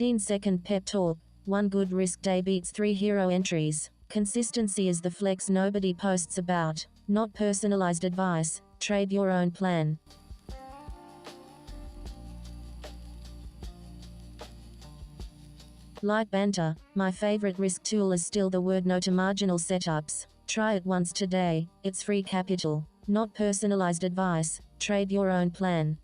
15-second pep talk. One good risk day beats 3 hero entries. Consistency is the flex nobody posts about. Not personalized advice. Trade your own plan. Light banter. My favorite risk tool is still the word no to marginal setups. Try it once today. It's free capital. Not personalized advice. Trade your own plan.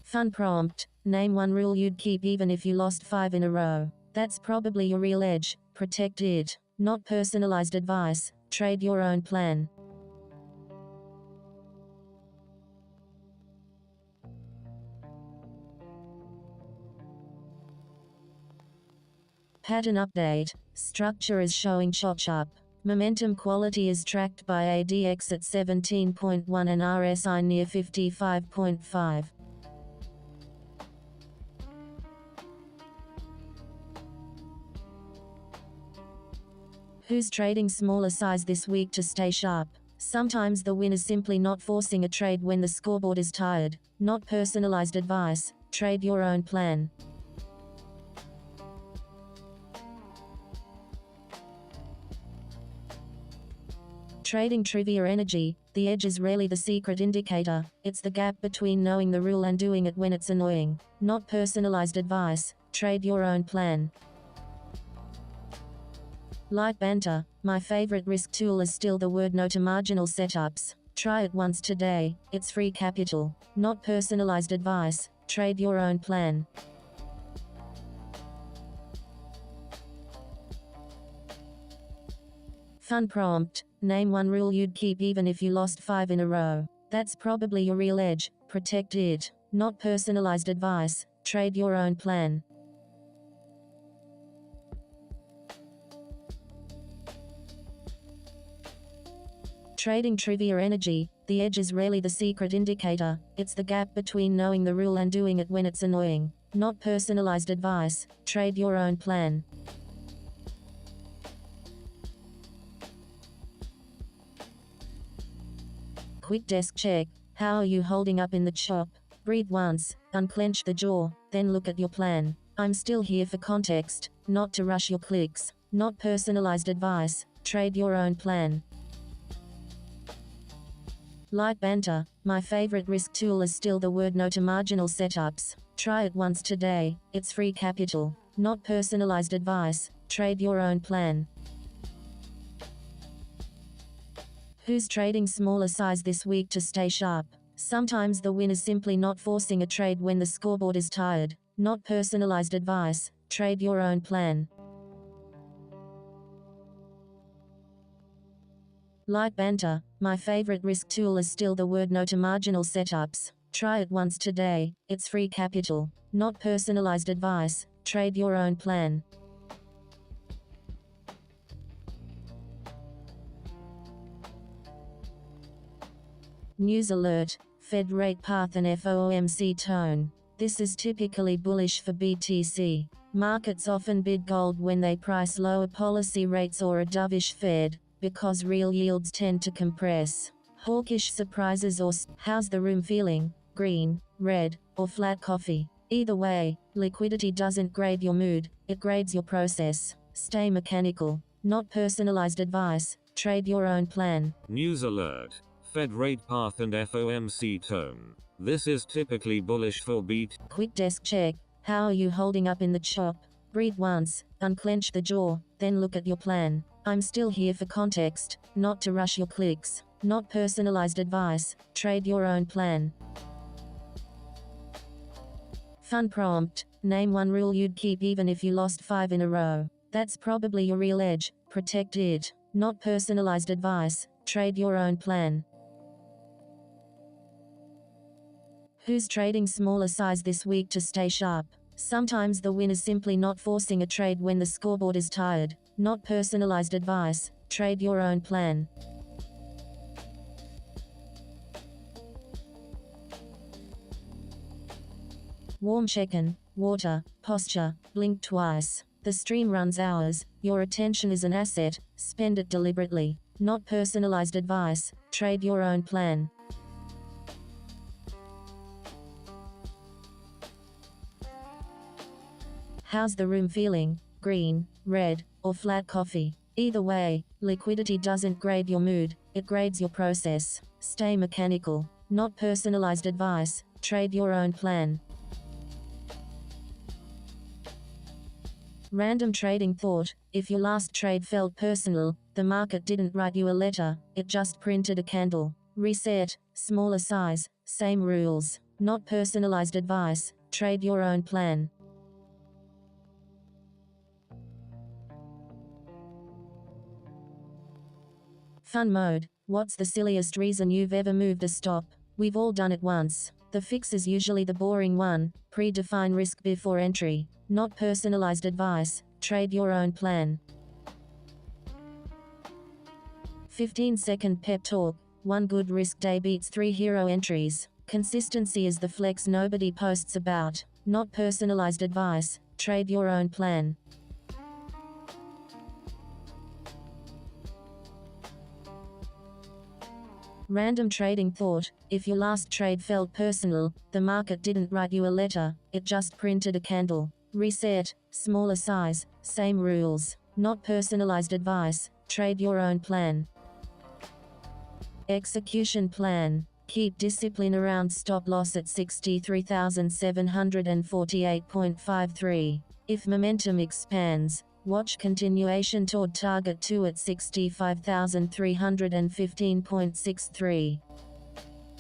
Fun prompt. Name one rule you'd keep even if you lost 5 in a row. That's probably your real edge. Protect it. Not personalized advice. Trade your own plan. Pattern update. Structure is showing chop up. Momentum quality is tracked by ADX at 17.1 and RSI near 55.5. Who's trading smaller size this week to stay sharp? Sometimes the win is simply not forcing a trade when the scoreboard is tired. Not personalized advice. Trade your own plan. Trading trivia energy. The edge is rarely the secret indicator. It's the gap between knowing the rule and doing it when it's annoying. Not personalized advice. Trade your own plan. Light banter. My favorite risk tool is still the word no to marginal setups. Try it once today. It's free capital. Not personalized advice. Trade your own plan. Fun prompt. Name one rule you'd keep even if you lost 5 in a row. That's probably your real edge. Protect it. Not personalized advice. Trade your own plan. Trading trivia energy. The edge is rarely the secret indicator. It's the gap between knowing the rule and doing it when it's annoying. Not personalized advice. Trade your own plan. Quick desk check. How are you holding up in the chop? Breathe once, unclench the jaw, then look at your plan. I'm still here for context, not to rush your clicks. Not personalized advice. Trade your own plan. Light banter. My favorite risk tool is still the word no to marginal setups. Try it once today. It's free capital. Not personalized advice. Trade your own plan. Who's trading smaller size this week to stay sharp? Sometimes the win is simply not forcing a trade when the scoreboard is tired. Not personalized advice. Trade your own plan. Light banter. My favorite risk tool is still the word no to marginal setups. Try it once today. It's free capital. Not personalized advice. Trade your own plan. News alert. Fed rate path and FOMC tone. This is typically bullish for BTC. Markets often bid gold when they price lower policy rates or a dovish Fed, because real yields tend to compress. Hawkish surprises or how's the room feeling? Green, red, or flat coffee? Either way, liquidity doesn't grade your mood, it grades your process. Stay mechanical. Not personalized advice. Trade your own plan. News alert. Fed rate path and FOMC tone. This is typically bullish for BT. Quick desk check. How are you holding up in the chop? Breathe once, unclench the jaw, then look at your plan. I'm still here for context, not to rush your clicks. Not personalized advice. Trade your own plan. Fun prompt. Name one rule you'd keep even if you lost 5 in a row. That's probably your real edge. Protect it. Not personalized advice. Trade your own plan. Who's trading smaller size this week to stay sharp? Sometimes the win is simply not forcing a trade when the scoreboard is tired. Not personalized advice. Trade your own plan. Warm check-in, water, posture, blink twice. The stream runs hours. Your attention is an asset. Spend it deliberately. Not personalized advice. Trade your own plan. How's the room feeling? Green, red, or flat coffee? Either way, liquidity doesn't grade your mood, it grades your process. Stay mechanical. Not personalized advice. Trade your own plan. Random trading thought. If your last trade felt personal, the market didn't write you a letter, it just printed a candle. Reset. Smaller size. Same rules. Not personalized advice. Trade your own plan. Fun mode. What's the silliest reason you've ever moved a stop? We've all done it once. The fix is usually the boring one. Predefine risk before entry. Not personalized advice. Trade your own plan. 15-second pep talk. One good risk day beats 3 hero entries. Consistency is the flex nobody posts about. Not personalized advice. Trade your own plan. Random trading thought. If your last trade felt personal, the market didn't write you a letter, it just printed a candle. Reset. Smaller size. Same rules. Not personalized advice. Trade your own plan. Execution plan. Keep discipline around stop loss at 63,748.53. If momentum expands, watch continuation toward target 2 at 65,315.63.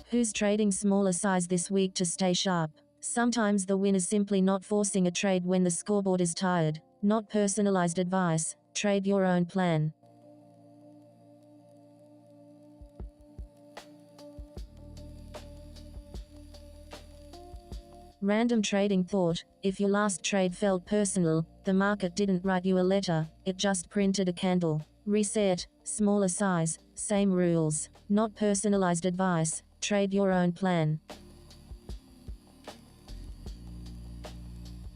Who's trading smaller size this week to stay sharp? Sometimes the win is simply not forcing a trade when the scoreboard is tired. Not personalized advice. Trade your own plan. Random trading thought. If your last trade felt personal, the market didn't write you a letter, it just printed a candle. Reset. Smaller size. Same rules. Not personalized advice. Trade your own plan.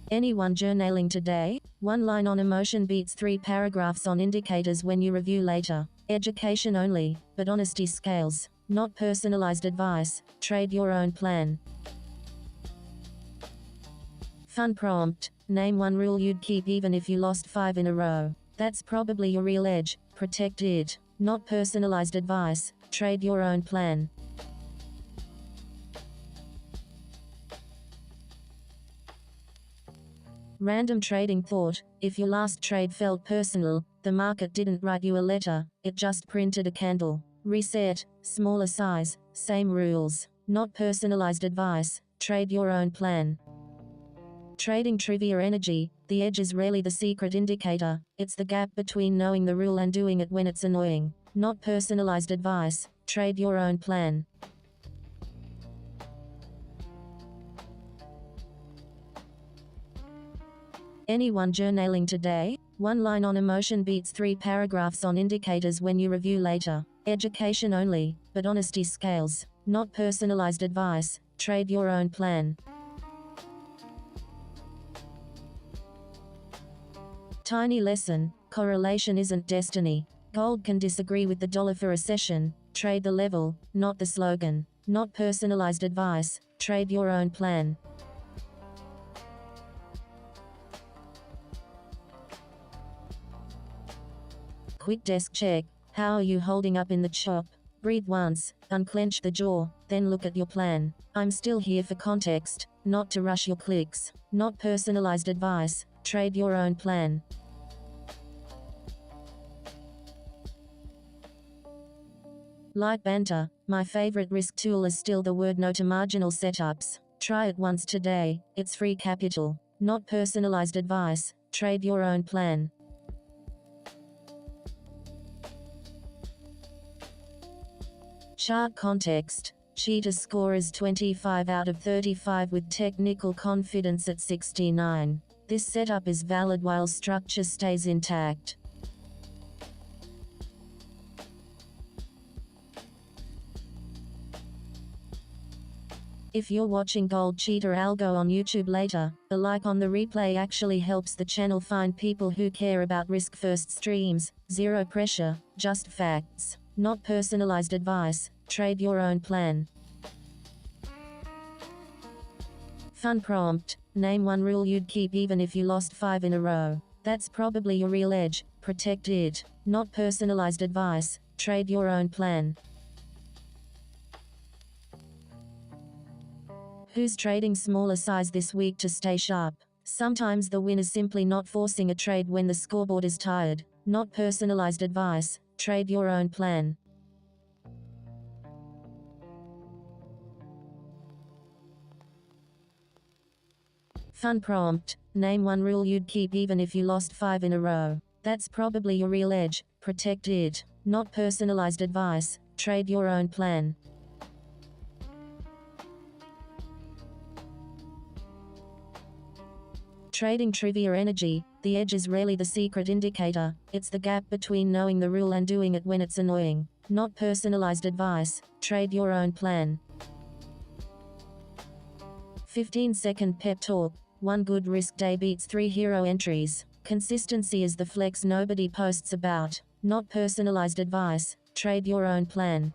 Anyone journaling today? One line on emotion beats 3 paragraphs on indicators when you review later. Education only, but honesty scales. Not personalized advice. Trade your own plan. Fun prompt. Name one rule you'd keep even if you lost 5 in a row. That's probably your real edge. Protect it. Not personalized advice. Trade your own plan. Random trading thought. If your last trade felt personal, the market didn't write you a letter, it just printed a candle. Reset. Smaller size. Same rules. Not personalized advice. Trade your own plan. Trading trivia energy. The edge is rarely the secret indicator, it's the gap between knowing the rule and doing it when it's annoying. Not personalized advice. Trade your own plan. Anyone journaling today? One line on emotion beats 3 paragraphs on indicators when you review later. Education only, but honesty scales. Not personalized advice. Trade your own plan. Tiny lesson. Correlation isn't destiny. Gold can disagree with the dollar for a session. Trade the level, not the slogan. Not personalized advice. Trade your own plan. Quick desk check. How are you holding up in the chop? Breathe once, unclench the jaw, then look at your plan. I'm still here for context, not to rush your clicks. Not personalized advice. Trade your own plan. Light banter. My favorite risk tool is still the word no to marginal setups. Try it once today. It's free capital. Not personalized advice. Trade your own plan. Chart context. Cheetah's score is 25 out of 35 with technical confidence at 69. This setup is valid while structure stays intact. If you're watching GoldCheetahAlgo on YouTube later, a like on the replay actually helps the channel find people who care about risk-first streams. Zero pressure, just facts. Not personalized advice. Trade your own plan. Fun prompt. Name one rule you'd keep even if you lost 5 in a row. That's probably your real edge. Protect it. Not personalized advice. Trade your own plan. Who's trading smaller size this week to stay sharp? Sometimes the win is simply not forcing a trade when the scoreboard is tired. Not personalized advice. Trade your own plan. Fun prompt. Name one rule you'd keep even if you lost 5 in a row. That's probably your real edge. Protect it. Not personalized advice. Trade your own plan. Trading trivia energy. The edge is rarely the secret indicator. It's the gap between knowing the rule and doing it when it's annoying. Not personalized advice. Trade your own plan. 15-second pep talk. One good risk day beats 3 hero entries. Consistency is the flex nobody posts about. Not personalized advice. Trade your own plan.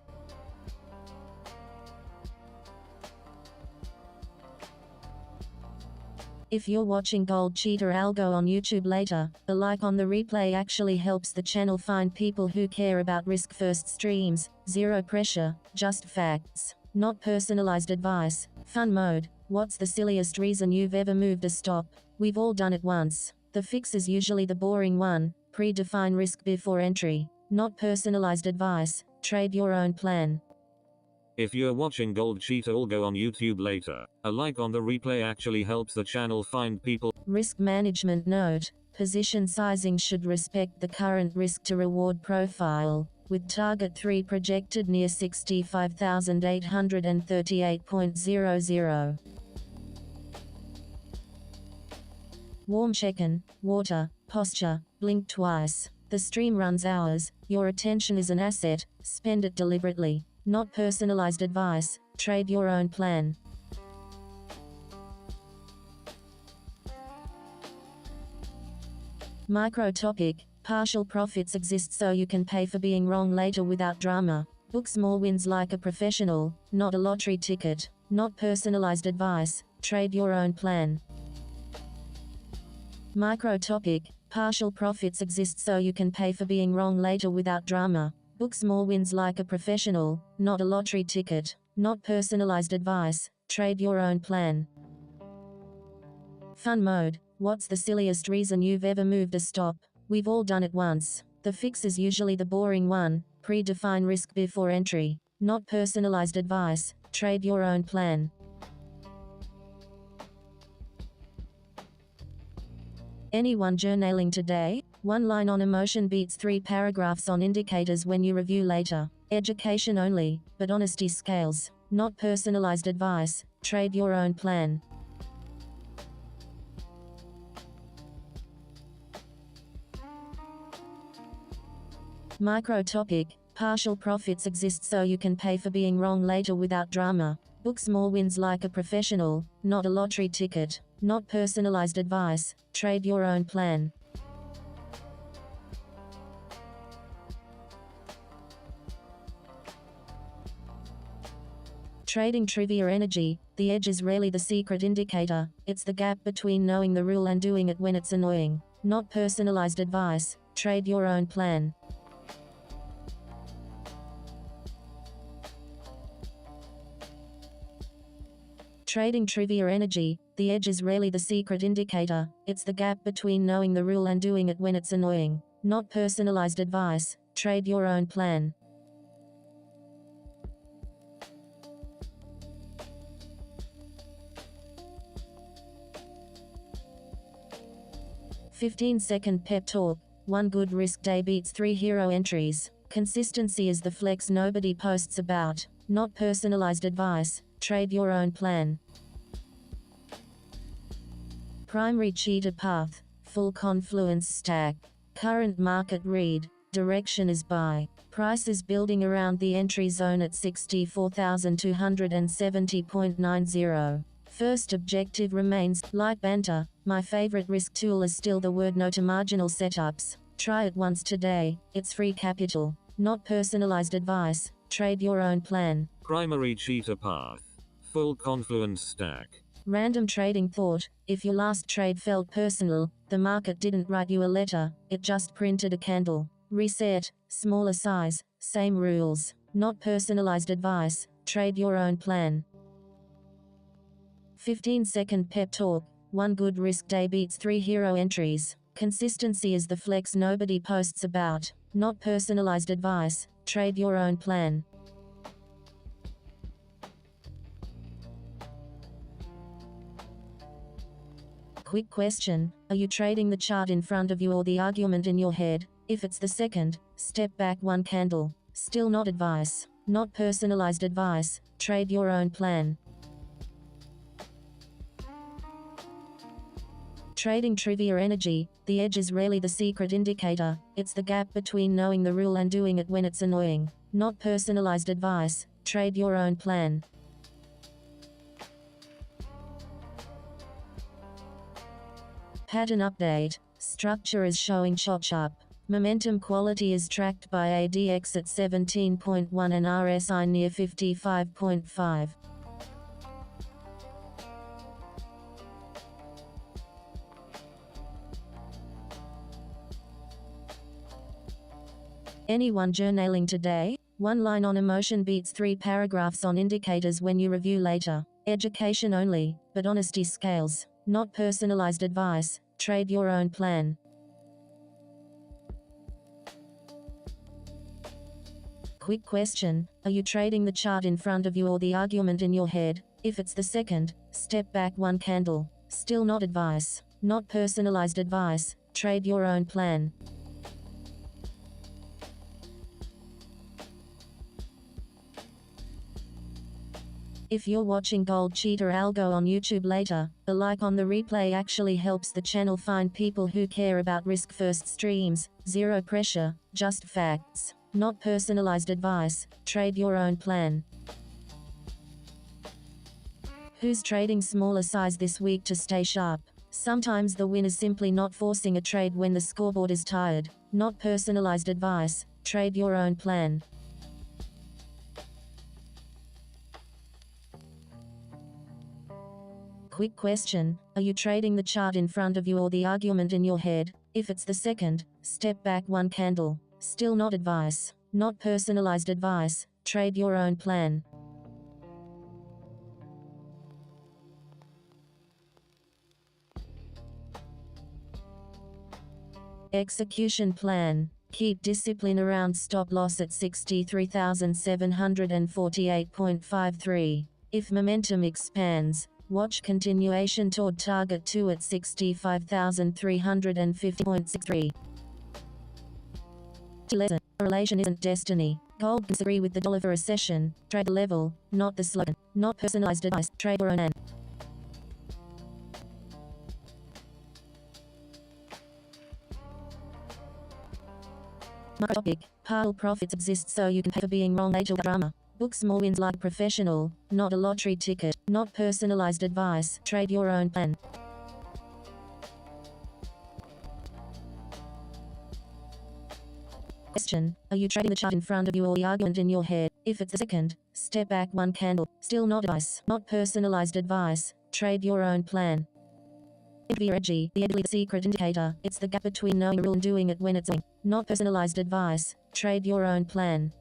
If you're watching GoldCheetahAlgo on YouTube later, a like on the replay actually helps the channel find people who care about risk-first streams. Zero pressure, just facts. Not personalized advice. Fun mode. What's the silliest reason you've ever moved a stop? We've all done it once. The fix is usually the boring one. Predefine risk before entry. Not personalized advice. Trade your own plan. If you're watching GoldCheetahAlgo on YouTube later, a like on the replay actually helps the channel find people. Risk management note. Position sizing should respect the current risk to reward profile, with target 3 projected near 65,838.00. Warm check-in, water, posture, blink twice. The stream runs hours, your attention is an asset, spend it deliberately. Not personalized advice. Trade your own plan. Micro topic. Partial profits exist so you can pay for being wrong later without drama. Book small wins like a professional, not a lottery ticket. Not personalized advice. Trade your own plan. Micro topic. Partial profits exist so you can pay for being wrong later without drama. Book small wins like a professional, not a lottery ticket. Not personalized advice. Trade your own plan. Fun mode. What's the silliest reason you've ever moved a stop? We've all done it once. The fix is usually the boring one. Predefine risk before entry. Not personalized advice. Trade your own plan. Anyone journaling today? One line on emotion beats 3 paragraphs on indicators when you review later. Education only, but honesty scales. Not personalized advice. Trade your own plan. Micro topic. Partial profits exist so you can pay for being wrong later without drama. Book small wins like a professional, not a lottery ticket. Not personalized advice. Trade your own plan. Trading trivia energy. The edge is rarely the secret indicator. It's the gap between knowing the rule and doing it when it's annoying. Not personalized advice. Trade your own plan. Trading trivia energy. The edge is rarely the secret indicator. It's the gap between knowing the rule and doing it when it's annoying. Not personalized advice. Trade your own plan. "15-second pep talk. One good risk day beats 3 hero entries. Consistency is the flex nobody posts about. Not personalized advice. Trade your own plan." Primary cheetah path. Full confluence stack. Current market read. Direction is buy. Price is building around the entry zone at 64,270.90. First objective remains light banter. My favorite risk tool is still the word no to marginal setups. Try it once today. It's free capital. Not personalized advice. Trade your own plan. Primary cheetah path. Full confluence stack. Random trading thought: if your last trade felt personal, the market didn't write you a letter, it just printed a candle. Reset, smaller size, same rules. Not personalized advice, trade your own plan. 15-second pep talk: one good risk day beats 3 hero entries. Consistency is the flex nobody posts about. Not personalized advice, trade your own plan. Quick question: are you trading the chart in front of you or the argument in your head? If it's the second, step back one candle. Still not advice. Not personalized advice, trade your own plan. Trading trivia energy: the edge is rarely the secret indicator, it's the gap between knowing the rule and doing it when it's annoying. Not personalized advice, trade your own plan. Pattern update: structure is showing chop up. Momentum quality is tracked by ADX at 17.1 and RSI near 55.5. Anyone journaling today? One line on emotion beats 3 paragraphs on indicators when you review later. Education only, but honesty scales. Not personalized advice, trade your own plan. Quick question: are you trading the chart in front of you or the argument in your head? If it's the second, step back one candle. Still not advice. Not personalized advice, trade your own plan. If you're watching GoldCheetahAlgo on YouTube later, a like on the replay actually helps the channel find people who care about risk-first streams. Zero pressure, just facts. Not personalized advice, trade your own plan. Who's trading smaller size this week to stay sharp? Sometimes the win is simply not forcing a trade when the scoreboard is tired. Not personalized advice, trade your own plan. Quick question: are you trading the chart in front of you or the argument in your head? If it's the second, step back one candle. Still not advice. Not personalized advice, trade your own plan. Execution plan: keep discipline around stop loss at 63,748.53. If momentum expands, watch continuation toward target 2 at 65,350.63. Lesson: correlation isn't destiny. Gold can agree with the dollar for a session. Trade the level, not the slogan. Not personalized advice, trade your own plan. Topic: partial profits exist so you can pay for being wrong later. Drama: book small wins like professional, not a lottery ticket. Not personalized advice, trade your own plan. Question: are you trading the chart in front of you or the argument in your head? If it's the second, step back one candle. Still not advice. Not personalized advice, trade your own plan. Edgy, the edge is the secret indicator, it's the gap between knowing the rule and doing it when it's annoying. Not personalized advice, trade your own plan.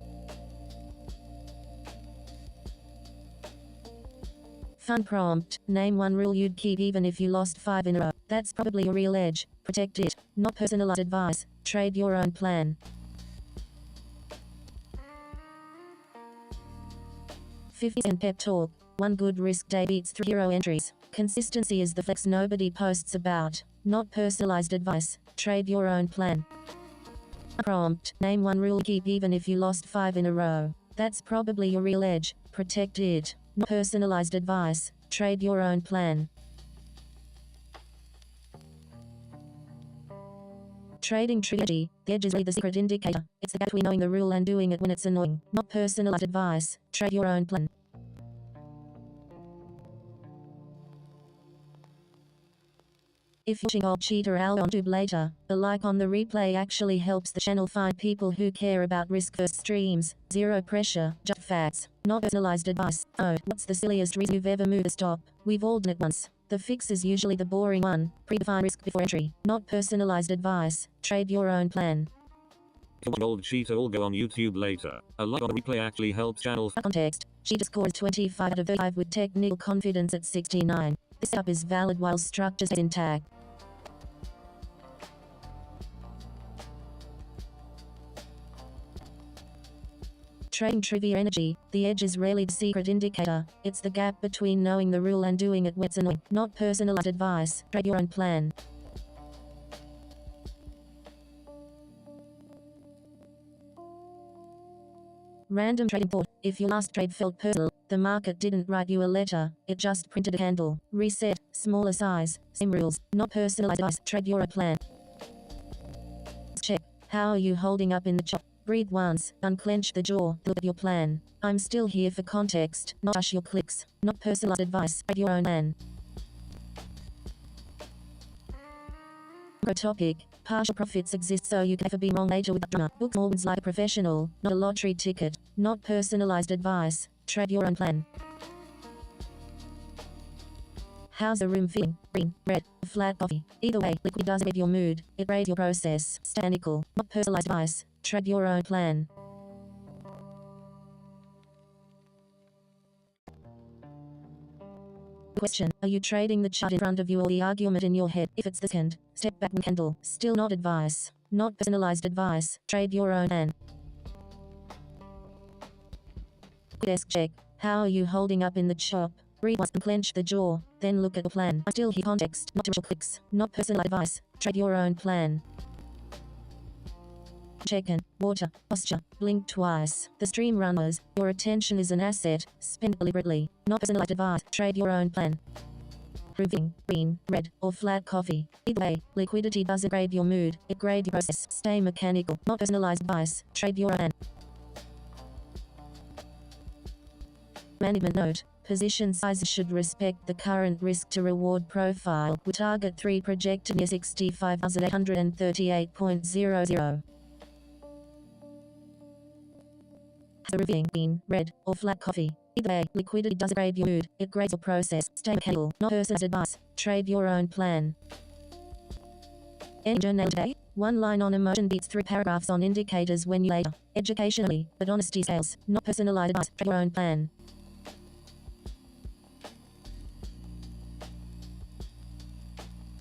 Fun prompt: name one rule you'd keep even if you lost 5 in a row. That's probably a real edge, protect it. Not personalized advice, trade your own plan. 50-second pep talk: one good risk day beats 3 hero entries. Consistency is the flex nobody posts about. Not personalized advice, trade your own plan. Prompt: name one rule you keep even if you lost 5 in a row. That's probably your real edge, protect it. Not personalized advice, trade your own plan. Trading trivia: the edge is really the secret indicator, it's the gap between knowing the rule and doing it when it's annoying. Not personalized advice, trade your own plan. If you're watching GoldCheetahAlgo on YouTube later, a like on the replay actually helps the channel find people who care about risk-first streams. Zero pressure, just facts, not personalized advice. Oh, what's the silliest reason you've ever moved a stop? We've all done it once. The fix is usually the boring one. Predefine risk before entry, not personalized advice. Trade your own plan. GoldCheetahAlgo on YouTube later. A like on replay actually helps channel. Context. Cheetah scores 25 out of 35 with technical confidence at 69. This setup is valid while structure is intact. Trading trivia energy. The edge is rarely the secret indicator. It's the gap between knowing the rule and doing it when it's annoying. Not personalized advice. Trade your own plan. Random trading thought. If your last trade felt personal, the market didn't write you a letter, it just printed a candle. Reset, smaller size, same rules, not personalized advice. Trade your own plan. Check. How are you holding up in the chop? Breathe once, unclench the jaw, look at your plan. I'm still here for context, not rush your clicks, not personalized advice. Trade your own plan. Topic. Partial profits exist so you can never be wrong later with drama. Book small wins like a professional, not a lottery ticket. Not personalized advice. Trade your own plan. How's the room feeling? Green, red, flat coffee. Either way, liquid doesn't aid your mood. It raises your process. Stanical, not personalized advice. Trade your own plan. Question. Are you trading the chart in front of you or the argument in your head? If it's the second, step back and candle. Still not advice. Not personalized advice. Trade your own plan. Desk check. How are you holding up in the chop? Breathe once and clench the jaw. Then look at the plan. I still hear context, not to clicks. Not personalized advice. Trade your own plan. Check-in, water, posture, blink twice. The stream runners, your attention is an asset, spend deliberately, not personalized advice. Trade your own plan. Proving, green, red, or flat coffee. Either way, liquidity doesn't grade your mood, it grades your process. Stay mechanical, not personalized advice. Trade your own plan. Management note. Position sizes should respect the current risk to reward profile. We target 3 projected near 65,838.00. The reviewing green, red, or flat coffee. Either way, liquidity doesn't grade your mood, it grades your process. Stay mechanical, not personalized advice. Trade your own plan. Any journal today? One line on emotion beats 3 paragraphs on indicators when you later. Educationally, but honesty sales, not personalized advice. Trade your own plan.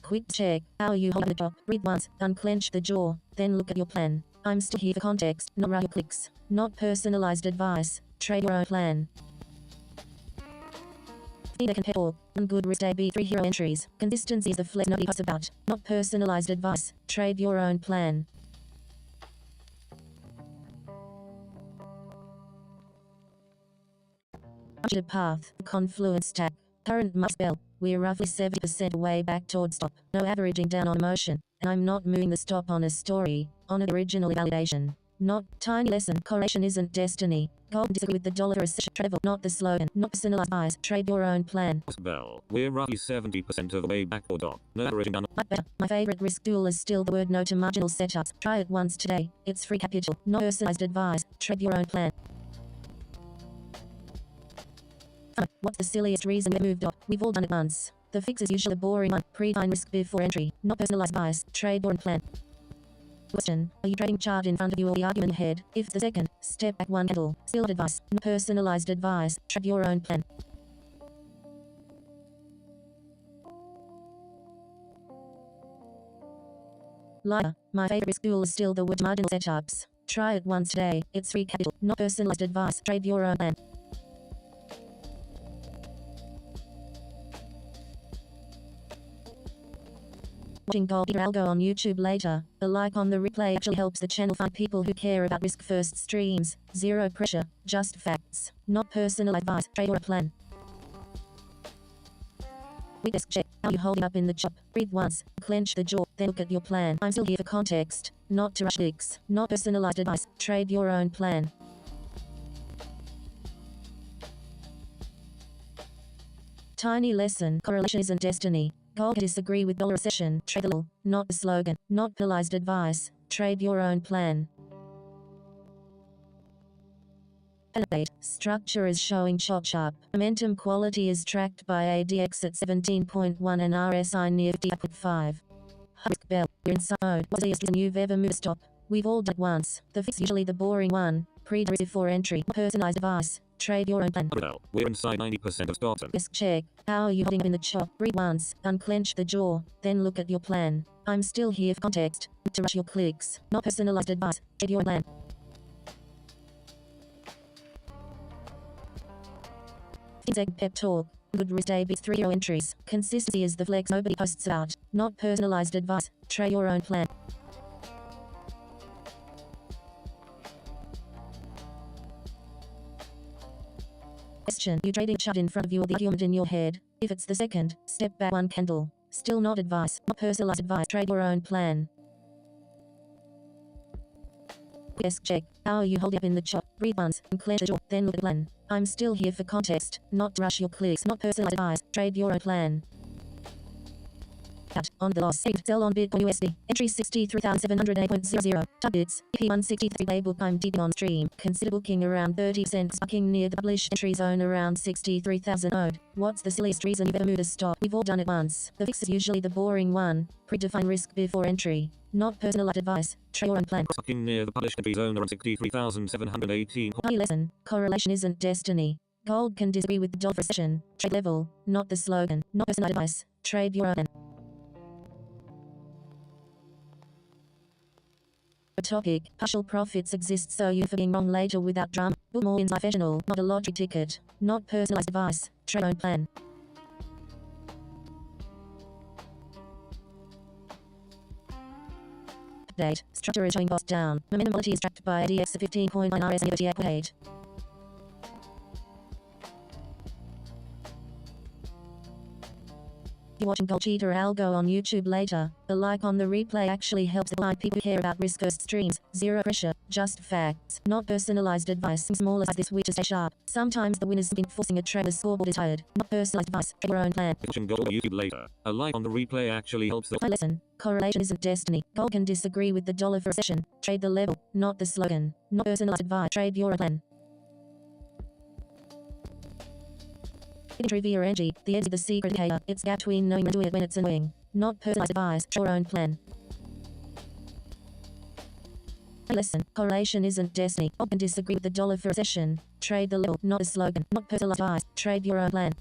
Quick check. How are you holding the top? Breathe once, unclench the jaw, then look at your plan. I'm still here for context, not your clicks. Not personalized advice. Trade your own plan. Feeder can talk. One good risk day be 3 hero entries. Consistency is the flex nobody talks about. Not personalized advice. Trade your own plan. Budgeted path. Confluence stack. Current must bell. We're roughly 70% way back towards stop. No averaging down on emotion. And I'm not moving the stop on a story. On an original validation. Not tiny lesson. Correlation isn't destiny. Gold disagree with the dollar recession. Travel, not the slogan. Not personalized advice. Trade your own plan. Bell. We're roughly 70% of the way back or dot. No averaging down. My favorite risk tool is still the word no to marginal setups. Try it once today. It's free capital. No personalized advice. Trade your own plan. What's the silliest reason we moved up? We've all done it once. The fix is usually a boring one. Predefine risk before entry. Not personalized advice. Trade your own plan. Question. Are you trading chart in front of you or the argument ahead? If the second, step back one candle. Still not advice. Not personalized advice. Trade your own plan. Liar. My favorite risk tool is still the word marginal setups. Try it once today. It's free capital. Not personalized advice. Trade your own plan. Watching GoldCheetahAlgo on YouTube later. A like on the replay actually helps the channel find people who care about risk first streams. Zero pressure, just facts. Not personal advice. Trade your plan. Desk check. How are you holding up in the chop? Breathe once, clench the jaw, then look at your plan. I'm still here for context, not to rush clicks. Not personalized advice. Trade your own plan. Tiny lesson. Correlation isn't destiny. Gold disagree with dollar recession. Trade the law, not the slogan. Not personalized advice. Trade your own plan. Elevate. Structure is showing sharp. Momentum quality is tracked by ADX at 17.1 and RSI near 50.5. Risk bell. We're inside. What's the easiest you've ever moved? Stop. We've all done it once. The fix usually the boring one. Before entry. Personalized advice. Trade your own plan. We're inside 90% of stop. Risk check. How are you holding up in the chop? Breathe once. Unclench the jaw. Then look at your plan. I'm still here for context. To rush your clicks. Not personalized advice. Trade your own plan. Fintech pep talk. Good risk day beats 3 entries. Consistency is the flex nobody posts about. Not personalized advice. Trade your own plan. Question. You trading chart in front of you or the argument in your head? If it's the second, step back one candle. Still not advice. Not personalized advice. Trade your own plan. Yes, check. How are you holding up in the chart? Breathe once and clench the jaw. Then look at the plan. I'm still here for context. Not to rush your clicks. Not personalized advice. Trade your own plan. On the loss. Sell on Bitcoin USD. Entry 63,708.00. Targets. EP163 label time deep on stream. Consider booking around 30 cents. Booking near the published entry zone around 63,000 odd. What's the silliest reason you've ever moved a stop? We've all done it once. The fix is usually the boring one. Predefine risk before entry. Not personalized advice. Trade your own plan. Booking near the published entry zone around 63,718. Lesson. Correlation isn't destiny. Gold can disagree with the dollar for a session. Trade level. Not the slogan. Not personalized advice. Trade your own. Topic. Partial profits exist so you for being wrong later without drama. Book more wins professional, not a lottery ticket. Not personalized advice. Trade your own plan. Update. Structure is showing boss down. Momentum quality is tracked by ADX at 15.9 RSI near 58.8. You're watching GoldCheetahAlgo on YouTube later. A like on the replay actually helps the blind people who care about risk first streams. Zero pressure, just facts. Not personalized advice. Smaller size this week to stay sharp. Sometimes the winners have been forcing a trader's scoreboard is tired. Not personalized advice. Trade your own plan. Watching gold on YouTube later. A like on the replay actually helps the lesson. Correlation isn't destiny. Gold can disagree with the dollar for a session. Trade the level, not the slogan. Not personalized advice. Trade your own plan. Trivia energy. The edge is the secret indicator. It's gap between knowing and doing it when it's annoying. Not personalized advice. Your own plan. Lesson. Correlation isn't destiny. Gold can disagree with the dollar for a session. Trade the level, not the slogan. Not personalized advice. Trade your own plan.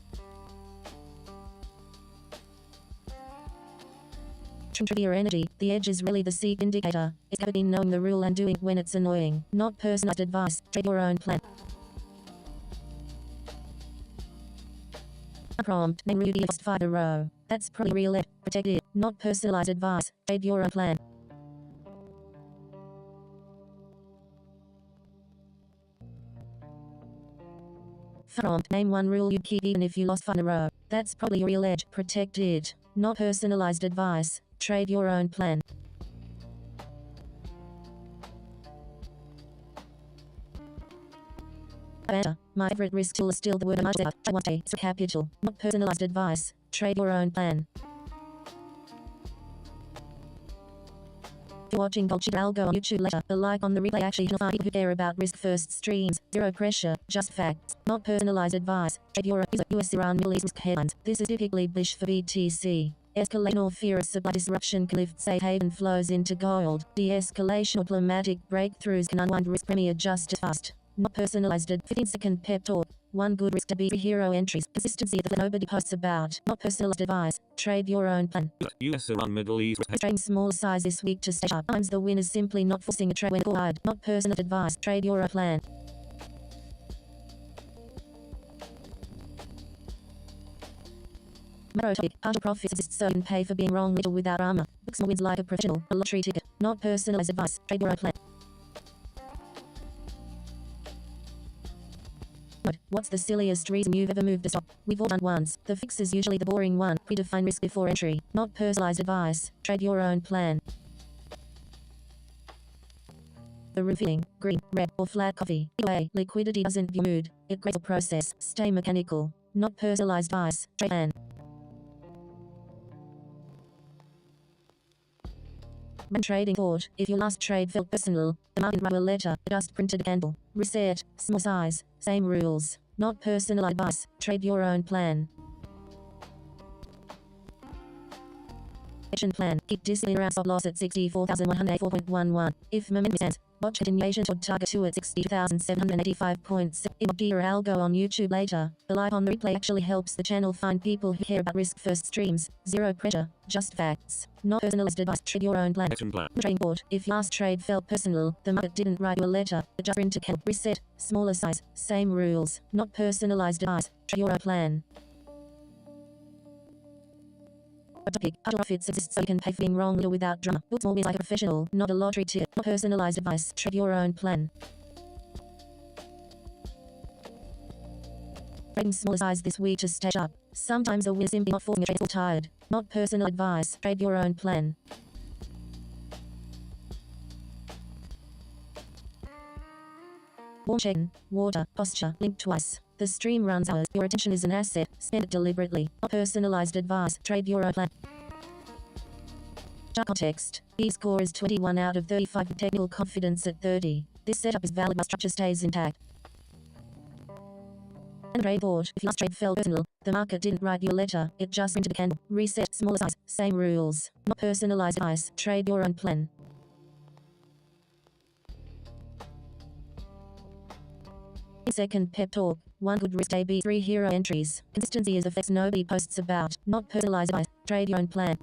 Trivia energy. The edge is really the secret indicator. It's gap between knowing the rule and doing it when it's annoying. Not personalized advice. Trade your own plan. Prompt. Name Ruby lost 5 in a row. That's probably real ed. Protect it. Not personalized advice. Trade your own plan. Prompt. Name one rule you'd keep even if you lost 5 in a row. That's probably your real edge. Protect it. Not personalized advice. Trade your own plan. My favorite risk tool is still the word I want to say. Capital. Not personalized advice. Trade your own plan. If you're watching GoldCheetahAlgo on YouTube later, a like on the replay actually helps people who care about risk first streams. Zero pressure, just facts. Not personalized advice. Trade your own. US Iran Middle East risk headlines. This is typically bullish for BTC. Escalation or fear of supply disruption can lift safe haven flows into gold. De-escalation or diplomatic breakthroughs can unwind risk premium just as fast. Not personalized. 15-second pep talk. One good risk to be hero entries. Consistency that nobody posts about. Not personalized advice. Trade your own plan. US Iran Middle East. Trading small size this week to stay sharp. Sometimes the win is simply not forcing a trade when required. Not personalized advice. Trade your own plan. Macro topic. Partial profits exist so you can pay for being wrong little without armor. Books more wins like a professional. A lottery ticket. Not personalized advice. Trade your own plan. What's the silliest reason you've ever moved a stop? We've all done once. The fix is usually the boring one. Predefine risk before entry. Not personalized advice. Trade your own plan. The refilling, green, red, or flat coffee. Anyway, liquidity doesn't view mood. It creates a process. Stay mechanical. Not personalized advice. Trade plan. When trading thought, if your last trade felt personal, the market wrote a letter, Just printed candle. Reset. Small size. Same rules. Not personal advice. Trade your own plan. Action plan. Keep discipline around stop loss at 64,184.11. If momentum stands, watch continuation toward target 2 at 62,785 points. XAUUSD on YouTube later. The like on the replay actually helps the channel find people who care about risk-first streams. Zero pressure, just facts. Not personalized advice. Trade your own plan. Action plan. Trading board. If last trade felt personal, the market didn't write you a letter. It just printed candle. Reset. Smaller size. Same rules. Not personalized advice. Trade your own plan. Topic. Profits exist so you can pay for being wrong little without drama. Build small wins like a professional, not a lottery ticket. Not personalized advice. Trade your own plan. Trading smaller size this week to stay up. Sometimes a win is simply not forcing a trade full tired. Not personal advice. Trade your own plan. Warm check-in, water, posture, link twice. The stream runs hours. Your attention is an asset. Spend it deliberately. Not personalized advice. Trade your own plan. Chart context. B score is 21 out of 35 with technical confidence at 30. This setup is valid while structure stays intact. And trade board. If last trade felt personal, the market didn't write you a letter. It just printed a candle. Reset. Smaller size. Same rules. Not personalized advice. Trade your own plan. Second pep talk. 1 good risk AB. 3 hero entries. Consistency is effects nobody posts about. Not personalized advice. Trade your own plan.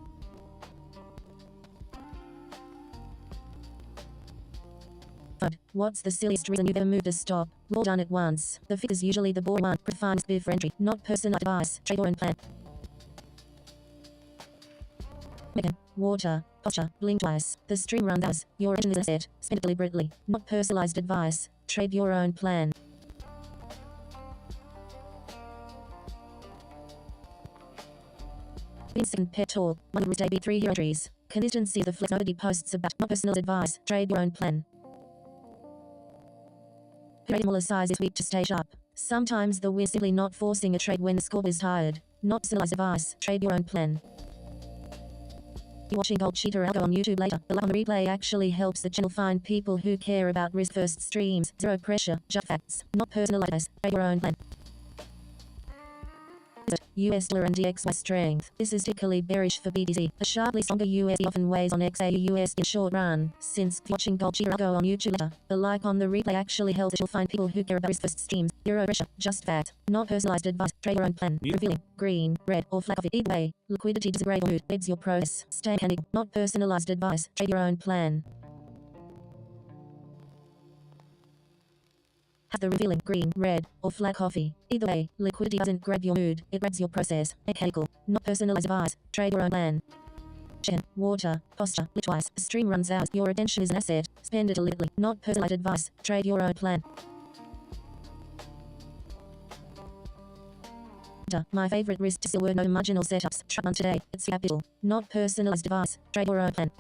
What's the silliest reason you've ever moved a stop? Well done at once. The figure is usually the boring one. Prefines bid for entry. Not personalized advice. Trade your own plan. Megan. Water. Posture. Blink twice. The stream runs hours. Your attention is an asset. Spend it deliberately. Not personalized advice. Trade your own plan. Second pet talk. 1 good risk AB. 3 hero entries. Consistency the flex nobody posts about. Not personal advice. Trade your own plan. Trade smaller size this week to stay sharp. Sometimes the win is simply not forcing a trade when the score is tired. Not personalized advice. Trade your own plan. You're watching GoldCheetahAlgo on YouTube later. The like on the replay actually helps the channel find people who care about risk-first streams. Zero pressure, just facts. Not personal advice. Trade your own plan. US dollar and DXY strength. This is typically bearish for BTC. A sharply stronger USD often weighs on XAUUSD in short run. Since watching GoldCheetahAlgo on YouTube later, the like on the replay actually helps you'll find people who care about risk-first streams. Zero pressure, just fact. Not personalized advice. Trade your own plan. Revealing green, red, or flat coffee. Either way, liquidity degrades your mood. Leads your process. Stay mechanical. Not personalized advice. Trade your own plan. Have the revealing green, red, or flat coffee. Either way, liquidity doesn't grab your mood, it grabs your process. Mechanical, not personalized advice. Trade your own plan. Chicken, water, posture, lit twice. The stream runs out. Your attention is an asset. Spend it deliberately. Not personalized advice. Trade your own plan. My favorite risk to sell were no marginal setups. Try one today. It's capital. Not personalized advice. Trade your own plan.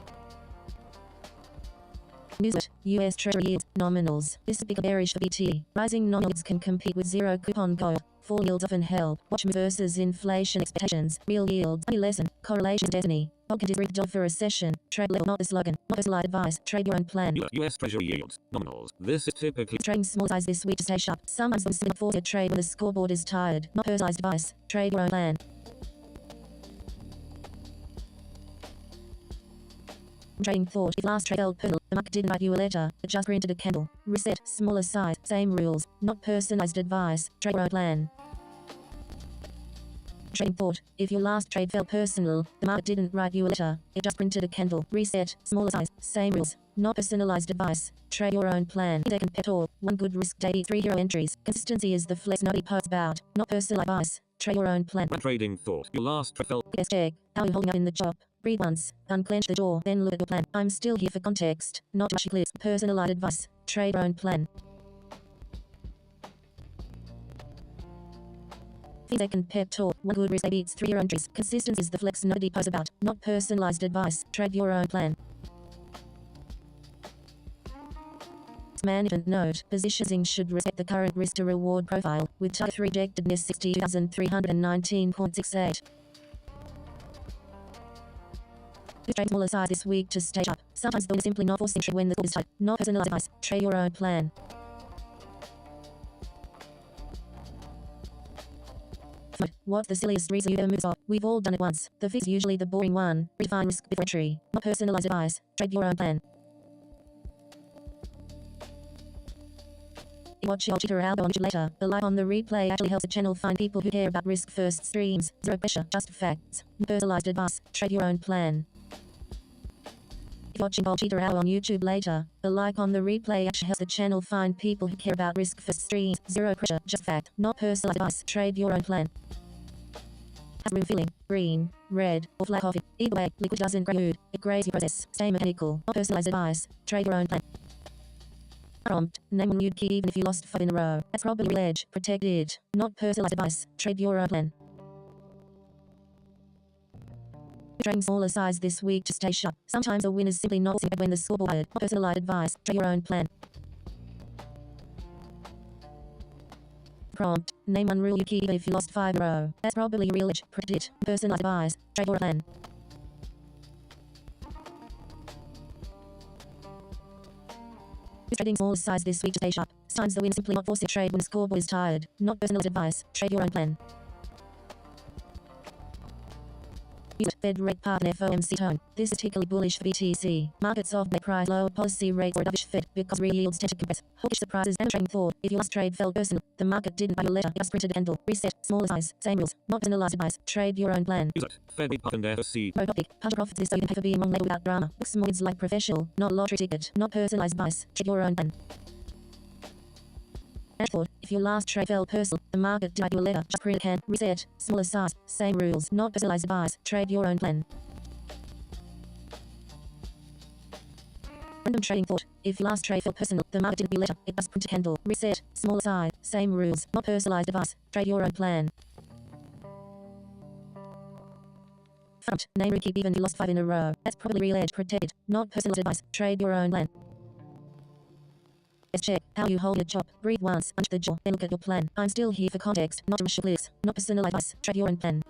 Newslet, US Treasury yields, nominals. This is bigger bearish for BT. Rising nominal yields can compete with zero coupon gold. Fall yields often help. Watch move versus inflation expectations. Real yields, only lesson. Correlations destiny. Pocket is rigged for a recession. Trade level, not the slogan. Not personalized advice. Trade your own plan. US Treasury yields, nominals. This is typically trading small size this week to stay sharp. Sometimes the simply force a trade when the scoreboard is tired. Not personalized advice. Trade your own plan. Trading thought. If last trade felt personal, the market didn't write you a letter. It just printed a candle. Reset. Smaller size. Same rules. Not personalized advice. Trade your own plan. Trading thought. If your last trade felt personal, the market didn't write you a letter. It just printed a candle. Reset. Smaller size. Same rules. Not personalized advice. Trade your own plan. Second pet talk. 1 good risk day. 3 hero entries. Consistency is the flex nobody posts about. Not personalized advice. Trade your own plan. Trading thought. Your last trade felt. Guess check. How are you holding up in the chop? Breathe once, unclench the jaw, then look at your plan. I'm still here for context, not rushy clips. Personalized advice. Trade your own plan. Second pep talk. 1 good risk beats 3 hero entries. Consistency is the flex nobody posts about. Not personalized advice. Trade your own plan. Management note. Positioning should respect the current risk to reward profile, with target 3 rejectedness 60,319.68. Trade smaller size this week to stay up. Sometimes they're simply not forcing trade when the score is tight. Not personalized advice. Trade your own plan. What's the silliest reason you ever moved off? We've all done it once. The fix is usually the boring one. Redefine risk before entry. Not personalized advice. Trade your own plan. Watch GoldCheetahAlgo on YouTube later. The like on the replay actually helps the channel find people who care about risk first streams. Zero pressure, just facts. Personalized advice. Trade your own plan. Watching GoldCheetahAlgo on YouTube later. The like on the replay actually helps the channel find people who care about risk first streams. Zero pressure, just fact. Not personalized advice. Trade your own plan. Has room filling, green, red, or black coffee. Either way, liquid doesn't grow food. It grays your process. Stay mechanical. Not personalized advice. Trade your own plan. Prompt. Name one you'd keep even if you lost 5 in a row. That's probably real edge. Protect it. Not personalized advice. Trade your own plan. Trading smaller size this week to stay sharp. Sometimes a win is simply not when the scoreboard wired. Not personalized advice. Trade your own plan. Prompt. Name one rule you keep even if you lost 5 in a row. That's probably real edge. Protect it. Personalized advice. Trade your plan. Trading smaller size this week to stay sharp. Sometimes the win simply not force a trade when the scoreboard is tired. Not personalized advice. Trade your own plan. Fed rate path and FOMC tone. This is particularly bullish for BTC. Markets often price lower policy rate for a dovish Fed because real yields tend to compress. Hawkish surprises and trading thought. If your last trade fell personal, the market didn't buy your letter. It just printed a candle. Reset. Smaller size. Same rules. Not personalized advice. Trade your own plan. Fed path and FOMC. No topic. Partial profits is so you can pay for being wrong label without drama. Books and words like professional, not lottery ticket. Not personalized advice. Trade your own plan. And thought, if your last trade fell personal, the market did you a letter, just print a can, reset, smaller size, same rules, not personalized advice, trade your own plan. Random trading thought, if your last trade fell personal, the market did you a letter, it just print a candle, reset, smaller size, same rules, not personalized advice, trade your own plan. Front, name you keep even you lost 5 in a row, that's probably real edge, protected, not personalized advice, trade your own plan. Let's check how you hold your chop. Breathe once, punch the jaw, then look at your plan. I'm still here for context, not to bliss, not personal advice. Trade your own plan.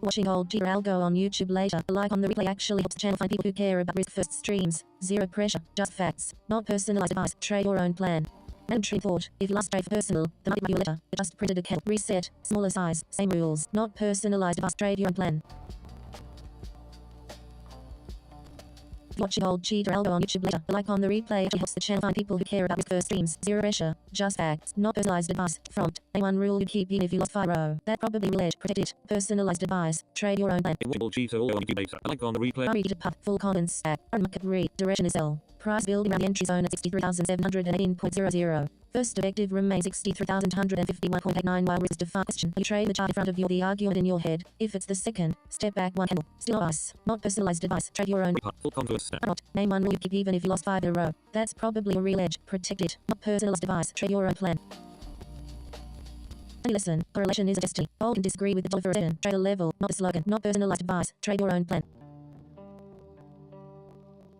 Watching GoldCheetahAlgo on YouTube later. The like on the replay actually helps the channel find people who care about risk first streams. Zero pressure, just facts, not personalized advice. Trade your own plan. Random train thought, if you last trade for personal, the market might be a letter. It just printed a candle. Reset, smaller size, same rules, not personalized advice. Trade your own plan. Watching GoldCheetahAlgo on YouTube later. The like on the replay actually helps the channel find people who care about risk first streams. Zero pressure, just facts, not personalized advice. Prompt. Name one rule you keep even if you lost 5 row. That probably will edge. Protect it. Personalized advice. Trade your own plan. GoldCheetahAlgo on YouTube later. Like on the replay. Read it path. Full comments stack. Market read. Direction is sell. Price building around the entry zone at 63,718.00. First objective remains 63,151.89 while risk is defined. Question. You trade the chart in front of you, the argument in your head. If it's the second, step back one handle. Still advice. Not personalized advice. Trade your own. Full confidence stack. Name one rule you keep even if you lost 5 in a row. That's probably a real edge. Protect it. Not personalized advice. Trade your own plan. Listen. Correlation is a destiny. All can disagree with the dollar for a second. Trade a level, not the slogan. Not personalized advice. Trade your own plan.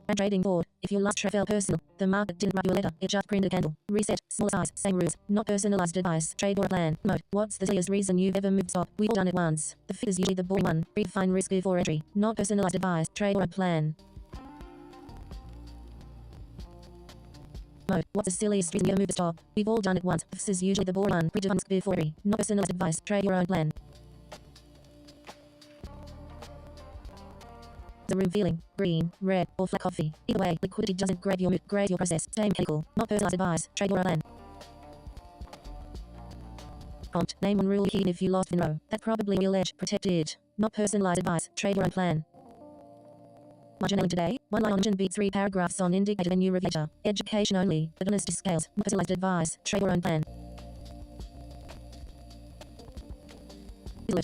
And trading board. If your last trade fell personal, the market didn't write you a letter. It just printed a candle. Reset. Small size. Same rules. Not personalized advice. Trade your plan. Note. What's the silliest reason you've ever moved stop? We've all done it once. The fix is usually the boring one. Redefine risk before entry. Not personalized advice. Trade your plan. Mode. What's the silliest reason you ever moved stop? We've all done it once. The fix is usually the boring one. Redefine risk before entry. Not personalized advice. Trade your own plan. The room feeling, green, red, or black coffee. Either way, liquidity doesn't grab your mood, grade your process. Same chemical, not personalized advice. Trade your own plan. Prompt. Name one rule you keep if you lost in row. That's probably real edge. Protect it. Not personalized advice. Trade your own plan. Margin today. One line on margin beat 3 paragraphs on indicator and new review. Education only, but honesty scales. Not personalized advice. Trade your own plan.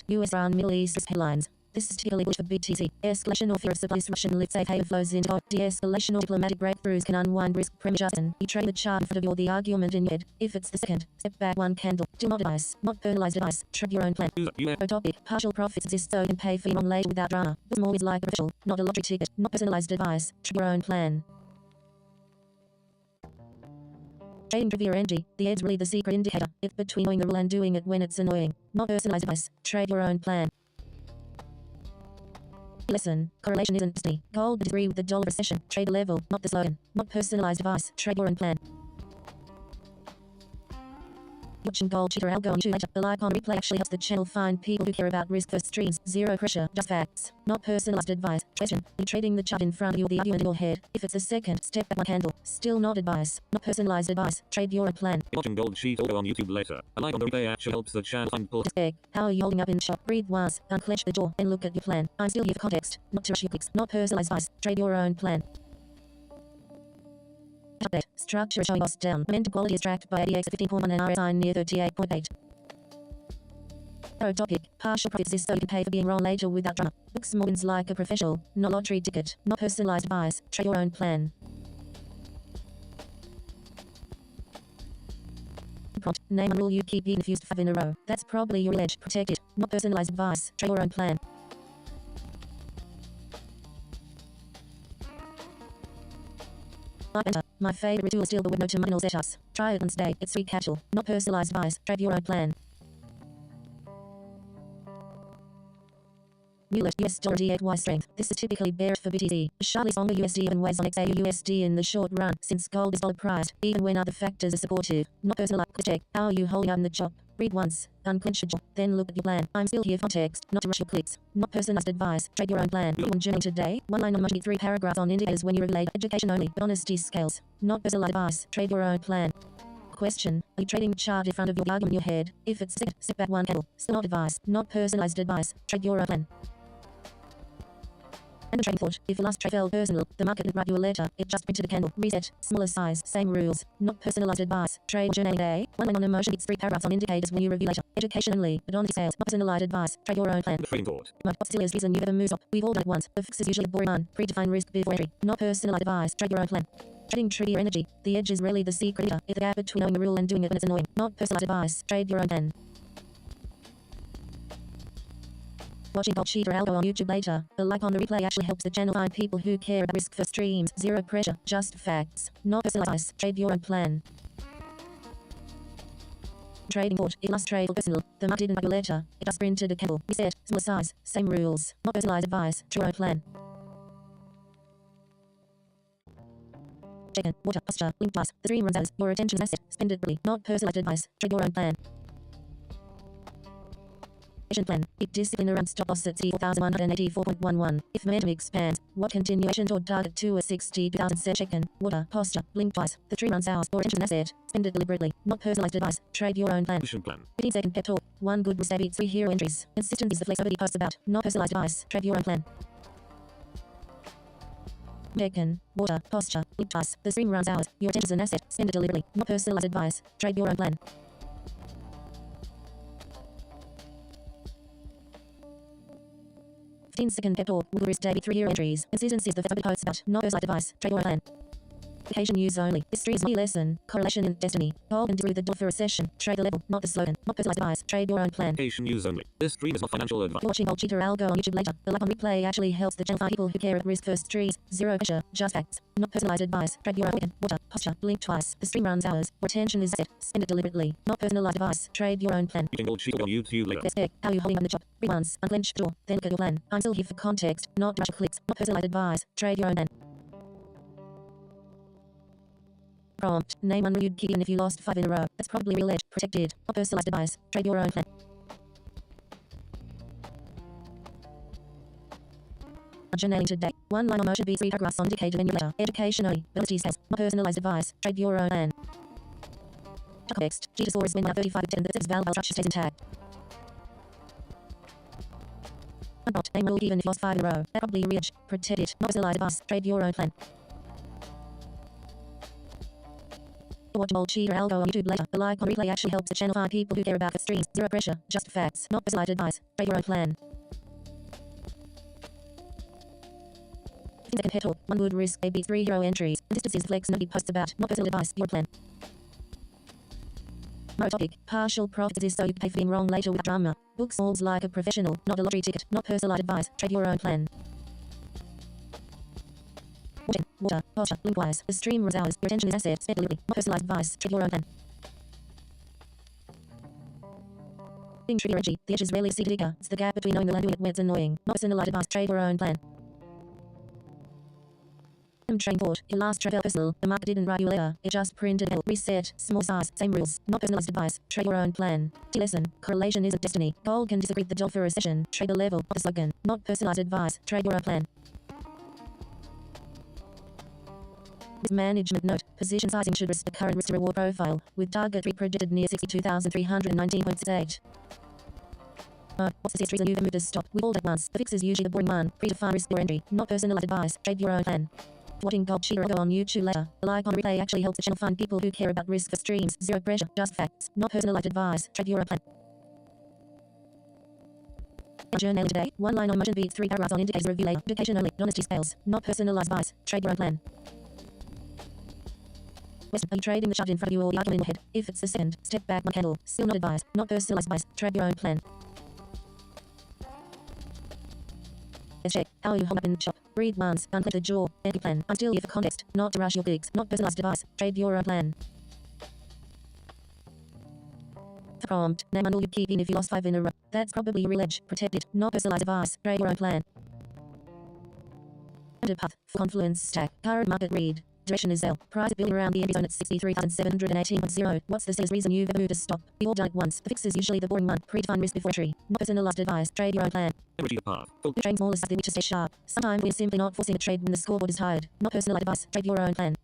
US Iran Middle East headlines. This is typically bullish for BTC. Escalation or fear of supply disruption lifts safe haven flows into de-escalation or diplomatic breakthroughs can unwind risk premium. You trade the chart in front of you or the argument in your head. If it's the second, step back one candle. Do not advise. Not personalized advice. Trade your own plan. Topic. Partial profits exist so you can pay for your wrong later without drama. This more is like a ritual, not a lottery ticket. Not personalized advice. Trade your own plan. Trading trivia NG. The edge really the secret indicator. It's between knowing the rule and doing it when it's annoying. Not personalized advice. Trade your own plan. Lesson. Correlation isn't destiny. Gold agree with the dollar recession. Trade level, not the slogan. Not personalized advice. Trade your own plan. Watching GoldCheetahAlgo on YouTube later. The like on replay actually helps the channel find people who care about risk-first streams. Zero pressure, just facts. Not personalized advice. Question. In trading the chart in front of you or the argument in your head, if it's a second, step back one candle. Still not advice. Not personalized advice. Trade your own plan. Watching GoldCheetahAlgo on YouTube later. A like on the replay actually helps the channel find people. Just beg. How are you holding up in the shop? Breathe once, unclench the jaw, and look at your plan. I'm still here for context, not to rush your clicks. Not personalized advice. Trade your own plan. Update. Structure showing cost down. Momentum quality is tracked by ADX at 15.1 and RSI near 38.8. Topic. Partial profits is so you can pay for being wrong later without drama. Books Morgan's like a professional, not lottery ticket. Not personalized advice. Trade your own plan. Prompt. Name one rule you keep being confused 5 in a row. That's probably your edge. Protect it. Not personalized advice. Trade your own plan. My favorite tool is still the with no terminal setups. Try it and stay. It's free casual. Not personalized advice. Trade your own plan. Mulet US dollar D8Y strength. This is typically bearish for BTC. Sharply stronger USD even weighs on XAUUSD in the short run since gold is dollar priced, even when other factors are supportive. Not personalized. Check. How are you holding up in the chop? Read once, unclench your jaw, then look at your plan. I'm still here for context, not to rush your clicks. Not personalized advice. Trade your own plan. One journal today. One line on emoji. 3 paragraphs on indicators when you regulate. Education only, but honesty scales. Not personalized advice. Trade your own plan. Question. Are you trading the chart in front of your argument in your head? If it's second, step back one candle. Still not advice. Not personalized advice. Trade your own plan. And a trading thought. If your last trade felt personal, the market didn't write you a letter. It just printed a candle. Reset. Smaller size. Same rules. Not personalized advice. Trade journaling day. One line on emotion beats 3 paragraphs on indicators when you review later. Education only, but honesty sales. Not personalized advice. Trade your own plan. Trading thought. What still is reason you ever move up. We've all done it once. The fix is usually a boring one. Predefine risk before entry. Not personalized advice. Trade your own plan. Trading trivia energy. The edge is rarely the secret either. It's the gap between knowing the rule and doing it when it's annoying. Not personalized advice. Trade your own plan. Watching GoldCheetahAlgo on YouTube later. A like on the replay actually helps the channel find people who care about risk for streams. Zero pressure, just facts. Not personalized. Trade your own plan. Trading thought. It last trade personal. The market didn't write your letter. It just printed a candle. Reset. Smaller size. Same rules. Not personalized advice. Trade your own plan. Chicken, water, posture, link plus. The stream runs out. Your attention is asset. Spend it really. Not personalized advice. Trade your own plan. Plan. Big discipline around stop loss at C4184.11. If momentum expands, what continuation toward target to a 62,000 set check-in. Water, posture, blink twice. The tree runs out. Your attention asset. Spend it deliberately. Not personalized advice. Trade your own plan. 15-second pep talk. One good risk beats 3 hero entries. Consistency is the flexibility posts about. Not personalized advice. Trade your own plan. Check-in. Water, posture, blink twice. The stream runs out. Your attention is an asset. Spend it deliberately. Not personalized advice. Trade your own plan. 15-second pep talk. Will risk day 3 hero entries. Consistency is the flexibility posts about. Not personalized advice. Trade your own plan. Application use only. History is my lesson. Correlation and destiny. Hold and through the door for a session. Trade the level, not the slogan. Not personalized advice. Trade your own plan. Application use only. This stream is not financial advice. Watching GoldCheetahAlgo on YouTube later. The like on replay actually helps the channel find people who care at risk first trees. Zero pressure, just facts. Not personalized advice. Trade your own weekend. Water, posture, blink twice. The stream runs hours. Retention is set. Spend it deliberately. Not personalized advice. Trade your own plan. GoldCheetah on YouTube later. Best pick. How are you holding on the job? Read once, unclench the door, then look at your plan. I'm still here for context, not rush clicks. Not personalized advice. Trade your own plan. Prompt. Name one rule you'd keep even if you lost 5 in a row. That's probably real edge. Protected. Not personalized advice. Trade your own plan. Journaling today. One line on motion beats 3 paragraphs on indicator when you letter. Education only. Honesty says. Not personalized advice. Trade your own plan. Context. GTC scores when 35-10 that says value structure stays intact. Prompt. Name one rule even if you lost 5 in a row. That's probably real edge. Protected. Not personalized advice. Trade your own plan. Watch GoldCheetahAlgo on YouTube later. The like on replay actually helps the channel find people who care about the streams. Zero pressure, just facts. Not personalized advice. Trade your own plan. 15-second pep talk. One good risk beats 3 hero entries. Consistency is flex nobody posts about. Not personal advice. Your plan. More topic. Partial profits is so you can pay for being wrong later with drama. Books malls like a professional, not a lottery ticket. Not personalized advice. Trade your own plan. Water, posture, blink twice. The stream runs hours. Your attention is asset. Spend deliberately. Not personalized advice. Trade your own plan. Being trigger edgy. The edge is rarely see digger. It's the gap between knowing the and doing it when it's annoying. Not personalized advice. Trade your own plan. Train thought. Your last trade felt personal. The market didn't write you a letter. It just printed L. Reset. Small size. Same rules. Not personalized advice. Trade your own plan. Lesson. Correlation isn't destiny. Gold can disagree with the dollar for a recession. Trade the level. Not the slogan. Not personalized advice. Trade your own plan. Risk management note. Position sizing should respect the current risk to reward profile. With target 3 predicted near 62,319.68. What's the reason you've moved to stop? With all at once. The fix is usually the boring one. Predefine risk or entry. Not personalized advice. Trade your own plan. Watching GoldCheetahAlgo on YouTube later. A like on replay actually helps the channel find people who care about risk for streams. Zero pressure, just facts. Not personalized advice. Trade your own plan. Journal today. One line on motion beats 3 paragraphs on indicators review later. Education only. Honesty scales. Not personalized advice. Trade your own plan. West, are you trading the chart in front of you or the argument in your head? If it's the second, step back one candle. Still not advised. Not personalized advice. Trade your own plan. Let's check. How are you hold up in the shop? Breathe once, unclench the jaw, then plan. I'm still here for context, not to rush your gigs. Not personalized advice. Trade your own plan. Prompt. Name and all you keep in if you lost 5 in a row. That's probably your real edge. Protect it. Not personalized advice. Trade your own plan. Underpath. Confluence stack. Current market read. Direction is L. Price building around the entry zone at 63,718.0. What's the seller's reason you've ever moved to stop? We all done it once. The fix is usually the boring one. Predefine risk before entry. Not personalized advice. Trade your own plan. Trading smaller size than which to stay sharp. Sometimes we're simply not forcing a trade when the scoreboard is tired. Not personalized advice. Trade your own plan.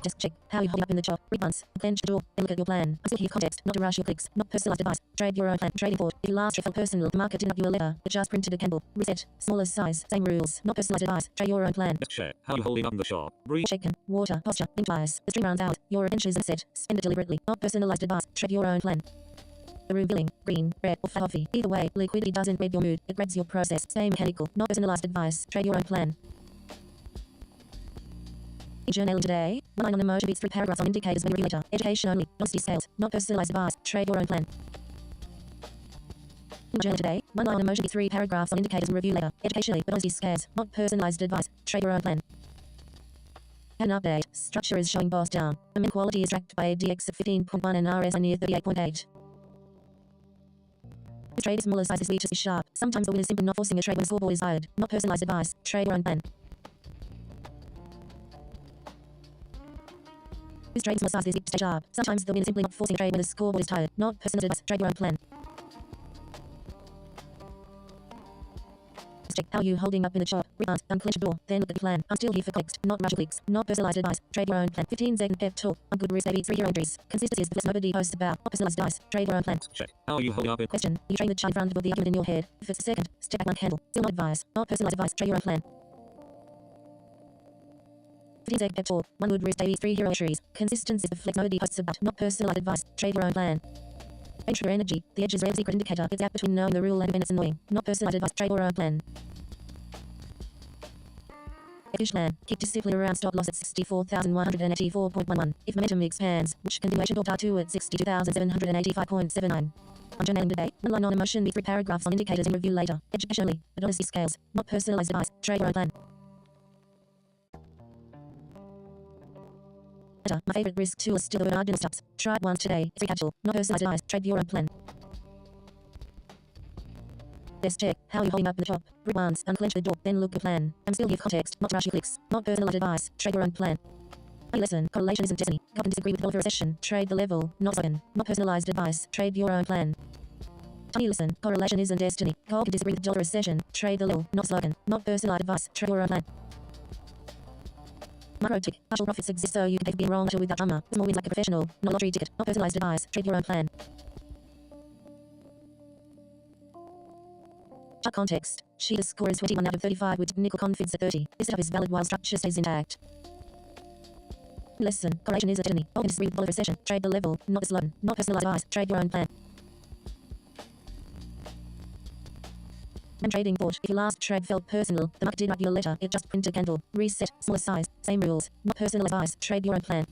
Just check how you hold up in the chart. Read once, clench the door, then look at your plan. I'm still here for context, not to rush your clicks. Not personalized advice. Trade your own plan. Trading thought. If your last trade felt personal, the market didn't give you a letter. It just printed a candle. Reset. Smaller size. Same rules. Not personalized advice. Trade your own plan. Just check how you holding up in the chart. Breathe. Chicken, water, posture, think twice. The string runs out. Your attention isn't set. Spend it deliberately. Not personalized advice. Trade your own plan. The room billing, green, red, or coffee. Either way, liquidity doesn't read your mood. It grabs your process. Stay mechanical. Not personalized advice. Trade your own plan. Journal today. One line on the motor beats 3 paragraphs on indicators when you read later. Education only. Honesty scales. Not personalized advice. Trade your own plan. Journal today. One line on the motor beats 3 paragraphs on indicators and review later. Education only, but honesty scales. Not personalized advice. Trade your own plan. An update. Structure is showing boss down. The min quality is tracked by a DX of 15.1 and RSI near 38.8. The trade is smaller size this week just be sharp. Sometimes the win is simply not forcing a trade when the scoreboard is tired. Not personalized advice. Trade your own plan. This trade is smaller size this week to stay sharp. Sometimes the win is simply not forcing a trade when the scoreboard is tired. Not personalized advice. Trade your own plan. Check how you holding up in the chart. Read, unclench the door, then look at the plan. I'm still here for context, not rush clicks. Not personalized advice. Trade your own plan. 15-second pep talk. On good risk, maybe 3 hero entries. Consistency is the nobody posts about. Not personalized advice. Trade your own plan. Check how are you holding up in. Question. You train the chart in front of the argument in your head. If it's a second, step back one handle. Still not advice. Not personalized advice. Trade your own plan. 15-second pep talk. One good risk, maybe 3 hero entries. Consistency is the flex nobody posts about. Not personalized advice. Trade your own plan. Entry energy. The edge is a secret indicator. It's out between knowing the rule and when it's annoying. Not personalized advice. Trade your own plan. Plan. Keep discipline around stop loss at 64,184.11. If momentum expands, which continuation door 2 at 62,785.79. I'm journaling today. One line on emotion, be 3 paragraphs on indicators in review later. Education only, but honesty scales. Not personalized advice. Trade your own plan. My favorite risk tool is still the Bernardin stops. Try it once today. It's free capital. Not personalized advice. Trade your own plan. Let's check how you're holding up in the chop. Breathe once, unclench the door, then look at plan. I'm still here for context, not to rush your clicks. Not personalized advice. Trade your own plan. I listen. Correlation isn't destiny. God can disagree with the dollar for a recession. Trade the level, not slogan. Not personalized advice. Trade your own plan. Tony listen. Correlation isn't destiny. God can disagree with the dollar for a recession. Trade the level, not slogan. Not personalized advice. Trade your own plan. Micro tick. Partial profits exist so you can take being wrong without drama. Small wins like a professional. Not a lottery ticket. Not personalized advice. Trade your own plan. Chart context. Cheetah score is 21 out of 35 with nickel confids at 30. This setup is valid while structure stays intact. Lesson. Correlation is a destiny. Gold disagree with the dollar recession. Trade the level, not the slogan. Not personalized advice. Trade your own plan. And trading thought. If your last trade felt personal, the market did write you a letter. It just printed a candle. Reset. Smaller size. Same rules. Not personalized advice. Trade your own plan.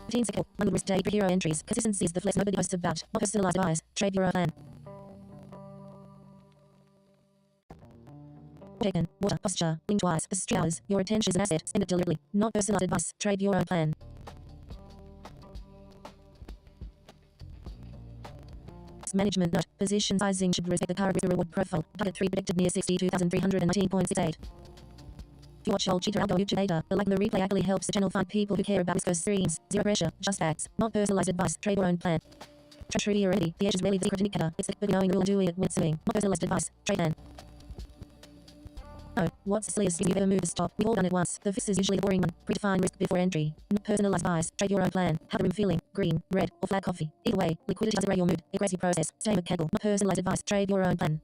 15-second. One risk day. 3 hero entries. Consistency is the flex nobody posts about. Not personalized advice. Trade your own plan. Chicken, water, posture, blink twice, for 3 hours. Your attention is an asset. Spend it deliberately. Not personalized advice. Trade your own plan. management note. Position sizing should respect the current risk reward profile. Target 3 predicted near 62,319.68. If you watch GoldCheetahAlgo YouTube data, the like and the replay actually helps the channel find people who care about risk streams. Zero pressure, just facts, not personalized advice. Trade your own plan. Trade your remedy. The edge is rarely the secret indicator. It's the knowing the rule and doing it when it's doing. Not personalized advice. Trade plan. Oh, what's the silliest you've ever moved to stop? We've all done it once. The fix is usually the boring one. Predefine risk before entry. Not personalized advice. Trade your own plan. How the room feeling? Green, red, or flat coffee. Either way, liquidity doesn't grade your mood. It grades your process. Stay mechanical. Not personalized advice. Trade your own plan.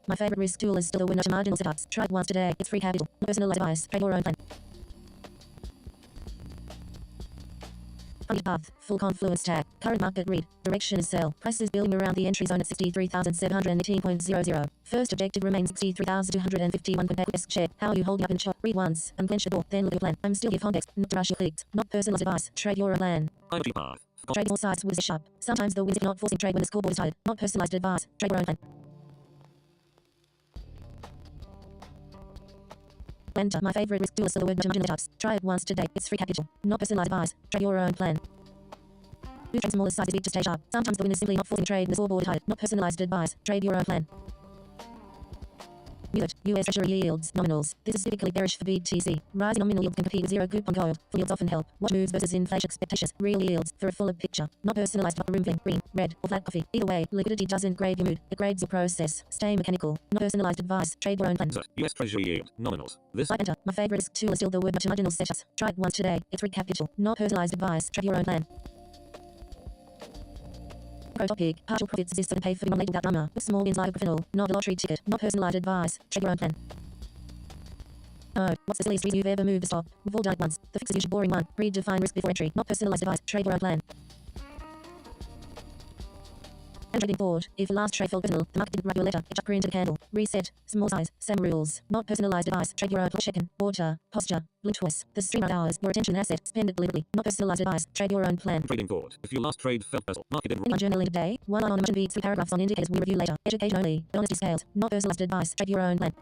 My favorite risk tool is still the window to marginal setups. Try it once today. It's free capital. Not personalized advice. Trade your own plan. Path, full confluence tag, current market read, direction is sell, price is building around the entry zone at 63,718.00. First objective remains 63,251. Check, how are you holding up in the chart? Read once, unclench the door, then look at your plan. I'm still here context, not to rush your clicks, not personalized advice. Trade your own plan. Trade all sides with the sharp. Sometimes the wins if not forcing trade when the scoreboard is tired, not personalized advice. Trade your own plan. Enter. My favorite risk tool is still the word marginal setups. Try it once today. It's free capital. Not personalized advice. Trade your own plan. Do trade smaller sizes weak to stay sharp. Sometimes the win is simply not forcing trade when the scoreboard is tired. Not personalized advice. Trade your own plan. US Treasury yields, nominals. This is typically bearish for BTC. Rising nominal yields can compete with zero coupon gold. Full yields often help. Watch moves versus inflation expectations. Real yields for a fuller picture. Not personalized room feeling green, red, or flat coffee. Either way, liquidity doesn't grade your mood. It grades your process. Stay mechanical. Not personalized advice. Trade your own plan. US Treasury yield, nominals. This Enter. My favorite risk tool is still the word marginal setups. Try it once today. It's free capital. Not personalized advice. Trade your own plan. Pro topic. Partial profits exist and pay for the non-labeled without drama. Small wins like a professional. Not a lottery ticket. Not personalized advice. Trade your own plan. Oh, what's the silliest reason you've ever moved to stop? We've all done it once. The fix is usually boring one. Redefine risk before entry. Not personalized advice. Trade your own plan. And trading forward. If your last trade felt personal, the market didn't write you a letter. It just printed a candle. Reset. Small size. Same rules. Not personalized advice. Trade your own check-in. Water. Posture. Blue twice. The stream hours. Your attention asset. Spend it deliberately. Not personalized advice. Trade your own plan. trading forward. If your last trade felt personal, market didn't. In my journaling today, one line on emotion beats 3 paragraphs on indicators we review later. Education only. Honesty scales. Not personalized advice. Trade your own plan.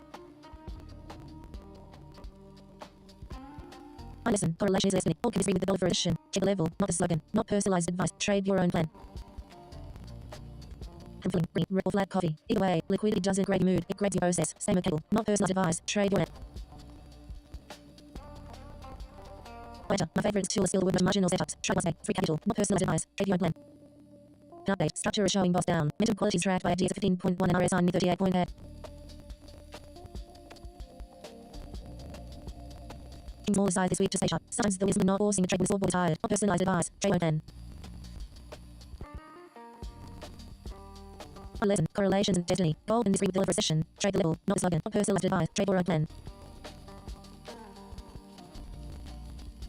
I listen. Correlation is listening. All can agree with the dollar for addition. Check the level, not the slogan. Not personalized advice. Trade your own plan. Feeling green, red, or flat coffee. Either way, liquidity doesn't grade your mood. It grades your process. Stay mechanical. Not personalized advice. Trade your own. My favorite tool is still the word marginal setups. Try once today. Free capital. Not personalized advice. Trade your own plan. Update. Structure is showing boss down. Mental quality is tracked by ideas of 15.1 and RSI near 38.8. Smaller size this week to stay sharp. Sometimes the wisdom not forcing the trade when the scoreboard is tired. Not personalized advice. Trade your own plan. A lesson. Correlations and destiny. Gold and disagree with the level of recession. Trade the level, not the slogan. Not personalized advice. Trade your own plan.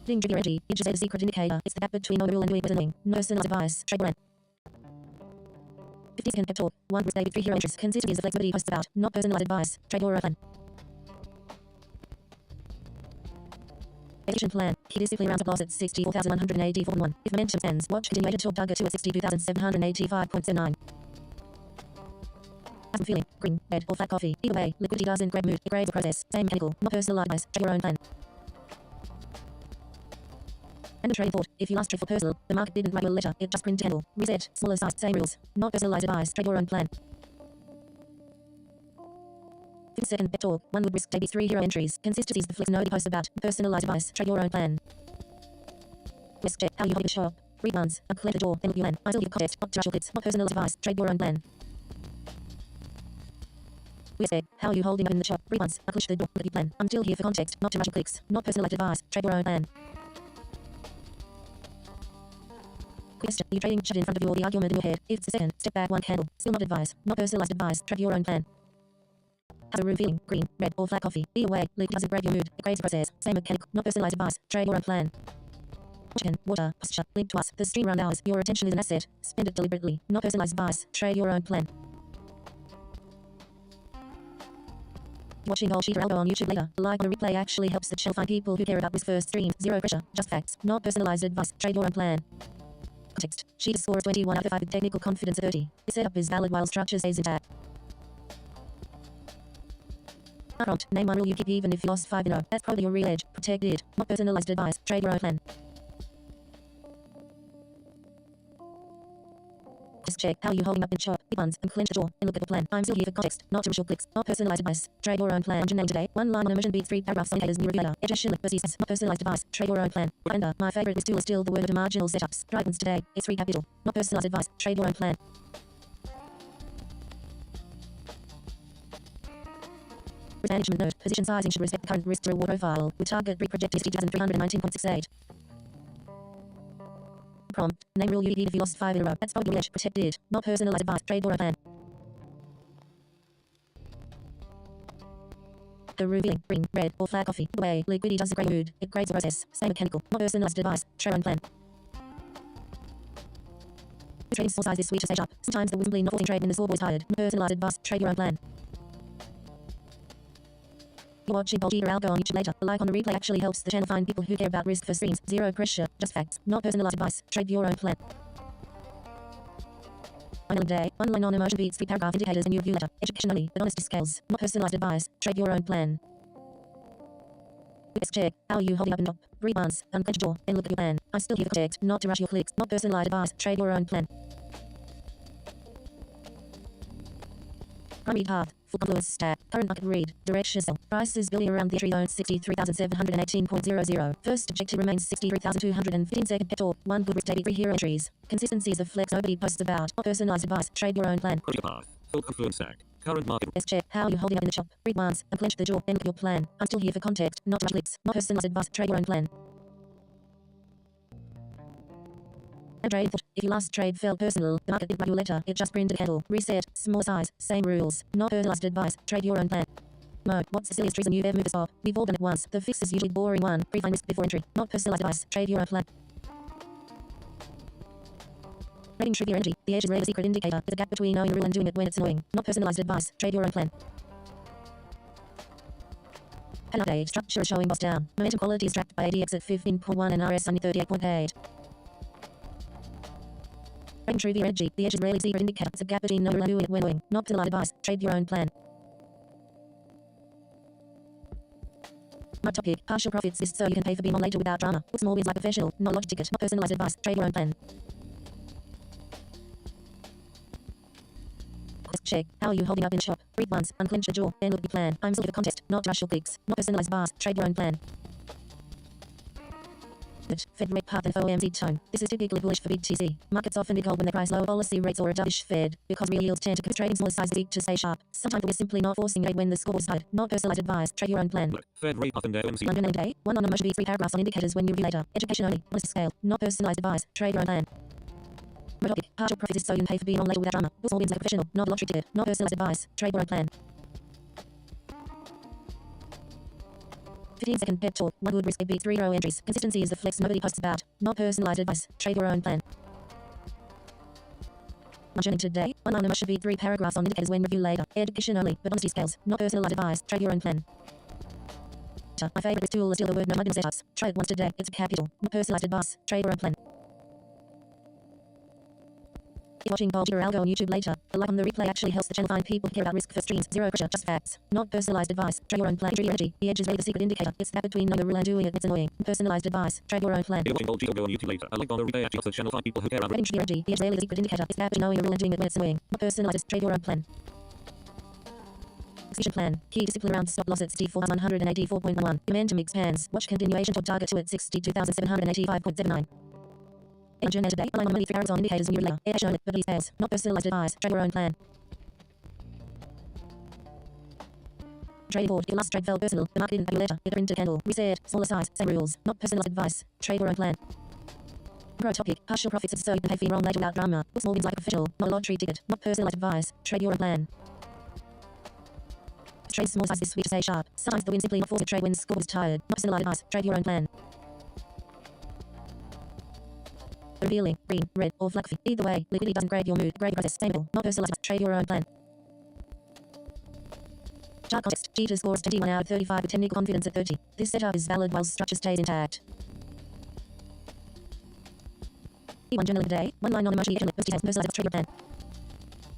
Ding trigger energy. It just a secret indicator. It's the gap between no rule and doing what doing. No personalized advice. Trade your own. 50-second pep talk. 1 risk day with 3 hero entries. Consistency is the flexibility posts about. Not personalized advice. Trade your own plan. Execution plan. Key discipline rounds of loss at 64,184.1. If momentum sends, watch continuated short target 2 at 62,785.79. As I'm feeling, green, red, or flat coffee. Either way, liquidity doesn't grade mood. It grades the process. Same mechanical, not personalized advice. Trade your own plan. And the trading thought. If you last trade for personal, the market didn't write you a letter. It just printed a candle. Reset. Smaller size. Same rules. Not personalized advice. Trade your own plan. 50-second pep talk. 1 would risk day 3 hero entries. Consistency is the flex nobody posts about. Personalized advice. Trade your own plan. Risk check. How you hold the shop. Read once. Unclench the door. Then look you in. I still give context. Not to rush your clicks. Not personalized advice. Trade your own plan. Risk check. How are you holding up in the shop? Read once. Unclench the door. Look at your plan. I'm still here for context. Not to rush your clicks. Not personalized advice. Trade your own plan. Question. Are you trading shut in front of you or the argument in your head? If it's the second, step back 1 candle. Still not advice. Not personalized advice. Trade your own plan. Has a room feeling, green, red, or flat coffee. Either way, liquid doesn't grade your mood. It grades the process. Same mechanical, not personalized advice. Trade your own plan. Chicken, water, posture, link to us. The stream round hours. Your attention is an asset. Spend it deliberately. Not personalized advice. Trade your own plan. Watching GoldCheetahAlgo on YouTube later. Like on a replay actually helps the channel find people who care about this first stream. Zero pressure, just facts. Not personalized advice. Trade your own plan. Context. Cheetah scores 21 out of 5 with technical confidence 30. This setup is valid while structure stays intact. Prompt. Name 1 rule you keep even if you lost 5 in a row. That's probably your real edge. Protect it. Not personalized advice. Trade your own plan. Just check how you holding up in chart. Big ones and clench the jaw and look at the plan. I'm still here for context, not to short clicks, not personalized advice. Trade your own plan. Engine today. One line on immersion beat 3 paragraphs on indicators new regulator. Education versus not personalized advice. Trade your own plan. Reminder, my favorite tool is still the word of the marginal setups. Guidance today. It's 3 capital. Not personalized advice. Trade your own plan. Risk management note. Position sizing should respect the current risk to reward profile with target projected 60,319.68. Prompt. Name rule UED if you lost 5 in a row. That's probably edge. Protected. Not personalized advice. Trade your own plan. The revealing, green, red, or flag coffee. The way liquidity does the grade mood. It grades the process. Stay mechanical. Not personalized advice. Trade your own plan. Trading small sizes switch stage up. Sometimes the simply not forcing trade when the scoreboard is tired. Not personalized advice. Trade your own plan. You're watching GoldCheetahAlgo on YouTube later. The like on the replay actually helps the channel find people who care about risk for streams. Zero pressure, just facts. Not personalized advice. Trade your own plan. Final day. One line on emotion beats 3 paragraph indicators in your review letter. Education only, but honesty scales. Not personalized advice. Trade your own plan. Let's check how you holding up and up. Breathe once, unclench your jaw, and look at your plan. I'm still here for context, not to rush your clicks. Not personalized advice. Trade your own plan. Primary path, full confluence stack, current market read, direction sell, price is building around the entry zone 63,718.00. First objective remains 63,215. Second pet talk, 1 good risk day, 3 hero entries. Consistencies of flex nobody posts about. Not personalized advice. Trade your own plan. Path, full confluence stack, current market. Let's check how you holding up in the shop. Read once, unclench the jaw, and look at your plan. I'm still here for context, not to rush clicks. Not personalized advice. Trade your own plan. Trade thought. If your last trade felt personal, the market did write your letter. It just printed a candle. Reset. Small size. Same rules. Not personalized advice. Trade your own plan. Mode. What's the silliest reason you've ever moved a stop? We've all done it once. The fix is usually boring one. Prefine risk before entry. Not personalized advice. Trade your own plan. Rating trigger energy. The edge is rarely a secret indicator. There's a gap between knowing a rule and doing it when it's annoying. Not personalized advice. Trade your own plan. Pan update. Structure is showing boss down. Momentum quality is tracked by ADX at 15.1 and RS under 38.8. Rating trigger energy. The edge is rarely a secret indicator. There's a gap between knowing a rule and doing it when annoying. Not personalized advice. Trade your own plan. My topic. Partial profits is so you can pay for being on later without drama. Book small wins like professional. Not lottery ticket. Not personalized advice. Trade your own plan. Let's check how you holding up in shop. Read once, unclench the jaw, and look at your plan. I'm still here for contest, not to rush your clicks. Not personalized advice. Trade your own plan. Fed rate path and FOMC tone. This is typically bullish for BTC. Markets often be cold when they price low policy rates or a dovish Fed, because real yields tend to trading smaller sizes to stay sharp. Sometimes we're simply not forcing trade when the score is tight. Not personalized advice. Trade your own plan. Fed rate path and FOMC. London day. One on emotion beat 3 paragraphs on indicators when you review later. Education only. Honesty scale. Not personalized advice. Trade your own plan. My topic. Partial profits is so you can pay for being on later without drama. Book small wins like professional. Not lottery ticket. Not personalized advice. Trade your own plan. 15-second pep talk. 1 good risk beat 3 row entries. Consistency is the flex nobody posts about. Not personalized advice. Trade your own plan. My journey today. 1 line emotion beat 3 paragraphs on indicators when review later. Education only, but honesty scales. Not personalized advice. Trade your own plan. My favorite tool is still the word no margin setups. Try it once today. It's a capital. Not personalized advice. Trade your own plan. If watching GoldCheetahAlgo on YouTube later, the like on the replay actually helps the channel find people who care about risk for streams. Zero pressure, just facts. Not personalized advice. Trade your own plan. Trigger energy. The edge is really the secret indicator. It's that between knowing the rule and doing it. It's annoying. Personalized advice. Trade your own plan. If watching GoldCheetahAlgo on YouTube later, the like on the replay actually helps the channel find people who care about risk. Trigger energy. The edge is really the secret indicator. It's that between knowing the rule and doing it when it's annoying. Not personalized. Trade your own plan. Execution plan. Key discipline around stop loss at 64,184.11. Momentum expands. Watch continuation toward target 2 at 62,785.79. Engine today. Align on money 3 hours on indicators in your layer. Air shown, but these fails. Not personalized advice. Trade your own plan. Trading board. Your last trade felt personal. The market didn't your letter. It printed a candle. Reset. Smaller size. Same rules. Not personalized advice. Trade your own plan. Pro topic. Partial profits is so you can pay for your own later without drama. Book small wins like official. Not a lottery ticket. Not personalized advice. Trade your own plan. Trade small sizes sweet to stay sharp. Sometimes the win simply not force a trade when the score is tired. Not personalized advice. Trade your own plan. Revealing, green, red, or flag coffee. Either way, liquidity doesn't grade your mood. Grade process. Sustainable. Not personalized. Trade your own plan. Chart context. Cheetah scores 21 out of 35 with technical confidence at 30. This setup is valid while structure stays intact. E1 generally today. 1 line on emoji. Details. Personalized. Trade your plan.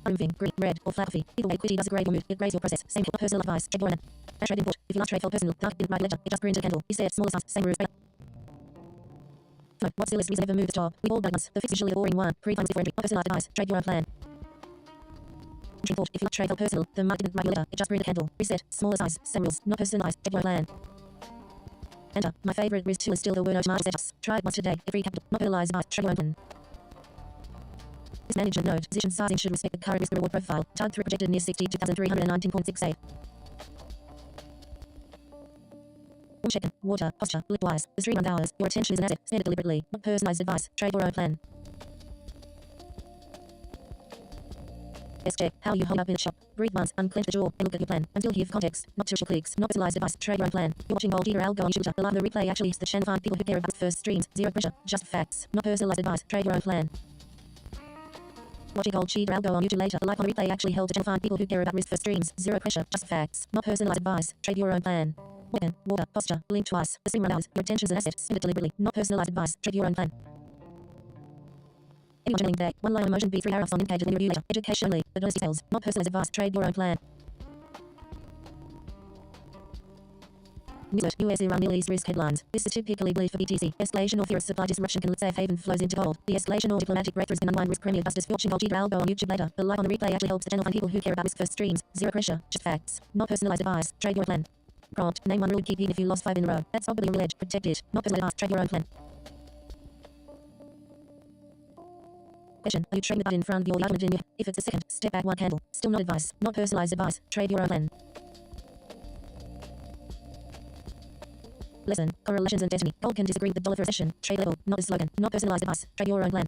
Moving, green, red, or flag coffee. Either way, liquidity doesn't grade your mood. It grades your process. Same personal advice. Trade your own. Trade input. If your last trade felt personal, dark didn't write letter. It just printed a candle. He said smaller size. Same rules. No, what still is reason ever move the stop. We all buttons. The fix is usually a boring one. Pre-funds for entry. Not personalized advice. Trade your own plan. Thought, if you trade felt personal, the market didn't write your letter. It just printed a candle. Reset. Smaller size. Same rules. Not personalized. Trade your own plan. Enter. My favorite risk tool is still the word market setups. Try it once today. Every capital. Not penalized advice. Trade your own plan. This management node. Position sizing should respect the current risk reward profile. Target through projected near 62,319.68. Check-in, water, posture, lip wise. The 3 hours. Your attention is an asset. Spend it deliberately. Not personalized advice. Trade your own plan. Check how you hold up in the shop. Breathe once, unclench the jaw, and look at your plan. Until you have context. Not to your clicks. Not personalized advice. Trade your own plan. You're watching GoldCheetahAlgo on YouTube. The live replay actually hits the channel. Find people who care about first streams. Zero pressure. Just facts. Not personalized advice. Trade your own plan. Watching GoldCheetahAlgo on YouTube later. The live on replay actually held the channel. Find people who care about risk first streams. Zero pressure. Just facts. Not personalized advice. Trade your own plan. Weapon, water, posture, blink twice. The 3 hours. Your attention's an asset. Spend it deliberately. Not personalized advice. Trade your own plan. Emotion day. One line emotion B 3 paragraphs on indicated in review later. Education only. But honesty sales. Not personalized advice. Trade your own plan. Newslet. US Iran Middle East risk headlines. This is typically believed for BTC. Escalation or fear of supply disruption can lead safe haven flows into gold. The escalation or diplomatic breakthroughs can unwind risk premier justice. Watching GoldCheetahAlgo on YouTube later. The live on the replay actually helps the channel find people who care about risk first streams. Zero pressure. Just facts. Not personalized advice. Trade your plan. Prompt. Name one rule keep even if you lost 5 in a row. That's probably a real edge. Protect it. Not personalized advice. Trade your own plan. Question. Are you trading the button in front of your argument in you? If it's the second, step back 1 candle. Still not advice. Not personalized advice. Trade your own plan. Lesson. Correlations and destiny. Gold can disagree with the dollar for a session. Trade level. Not the slogan. Not personalized advice. Trade your own plan.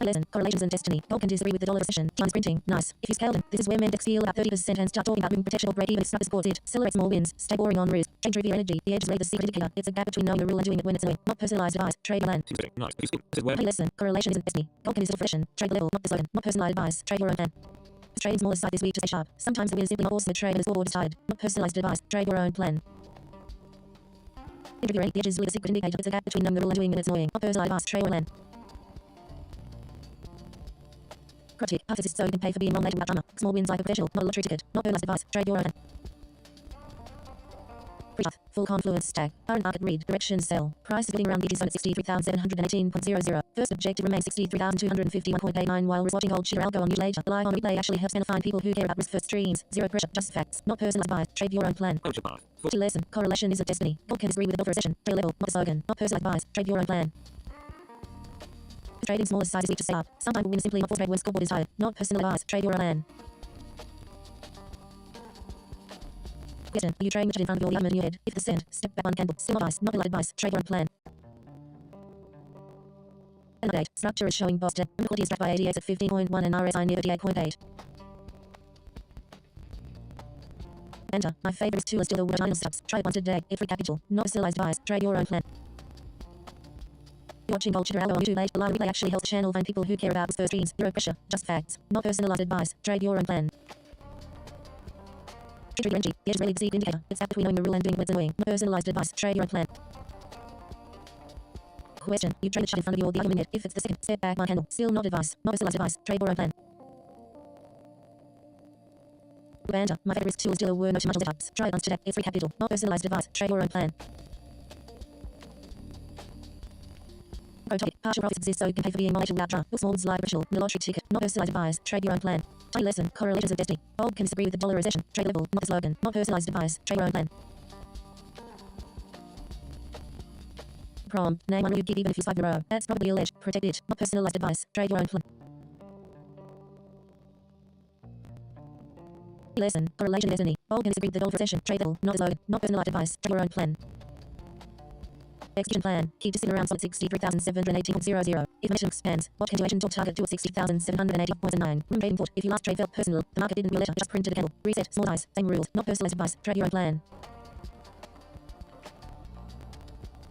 Lesson. Correlations and destiny. Gold can disagree with the dollar for a session. Times printing. Nice. If you scale them, this is where Mendex feel about 30% and start talking about ring protection or break even if snap supports it. Celebrate small wins. Stay boring on risk. Trade trivia energy. The edge is the secret indicator. It's a gap between knowing a rule and doing it when it's annoying. Not personalized advice. Trade your plan. Hey, lesson. Correlation isn't destiny. Gold can disagree for a session. Trade level. Not the slogan. Not personalized advice. Trade your own plan. Trade smaller side this week to stay sharp. Sometimes the win is simply not awesome. The trade and the scoreboard is tired. Not personalized advice. Trade your own plan. Trivia energy. The edge is the secret indicator. It's a gap between knowing the rule and doing it when it's annoying. Not personalized advice. Trade your own plan. Critic. Half assist so you can pay for being wrong later without drama. Small wins like a potential, not a lottery ticket. Not personalized advice. Trade your own. Pre-path. Full confluence stack. Current market read. Direction sell. Price is getting around BTC zone at 63,718.00. First objective remains 63,251.89 while watching GoldCheetahAlgo on YouTube later. The live on replay actually helps find people who care about risk first streams. Zero pressure. Just facts. Not personalized advice. Trade your own plan. To lesson. Correlation isn't destiny. Gold can disagree with the dollar for a session. Trade level. Not the slogan. Not personalized advice. Trade your own plan. Trading smaller sizes week to start. Sometimes win simply not force trade when scoreboard is tired. Not personal advice. Trade your own plan. Question. Are you trading in front of your argument in your head? If the send, step back 1 candle. Still not advice. Not polite advice. Trade your own plan. An update. Structure is showing Boston. Commodities tracked by ADX at 15.1 and RSI near 38.8. Enter. My favorite tool is still the word idle steps. Try it once a day. Every capital. Not personalized advice. Trade your own plan. Watching GoldCheetahAlgo on YouTube later. The live replay actually helps the channel find people who care about first streams. Zero pressure. Just facts. Not personalized advice. Trade your own plan. Trigger energy. The edge really the secret indicator. It's gap between knowing the rule and doing what's annoying. Not personalized advice. Trade your own plan. Question. You trade the chart in front of you or the argument net. If it's the second, step back 1 candle. Still not advice. Not personalized advice. Trade your own plan. Enter. My favorite tool is still a word note to types. Try it once today. It's free capital. Not personalized advice. Trade your own plan. Topic. Partial profits exist so you can pay for being wrong later without drama. Book small wins like ritual. No lottery ticket. Not personalized advice. Trade your own plan. Tiny lesson. Correlations of destiny. Gold can disagree with the dollar recession. Trade level. Not the slogan. Not personalized advice. Trade your own plan. Prompt. Name one rule you keep even if you 5 in a row. That's probably a ledge. Protect it. Not personalized advice. Trade your own plan. Lesson. Correlation of destiny. Gold can disagree with the dollar recession. Trade level. Not the slogan. Not personalized advice. Trade your own plan. Execution plan. Keep this in around 63,718.00. If mission expands, watch continuation top target to 60,780.9. Room trading port. If you last trade felt personal, the market didn't your letter, just printed a candle. Reset. Small size. Same rules. Not personalized advice. Trade your own plan.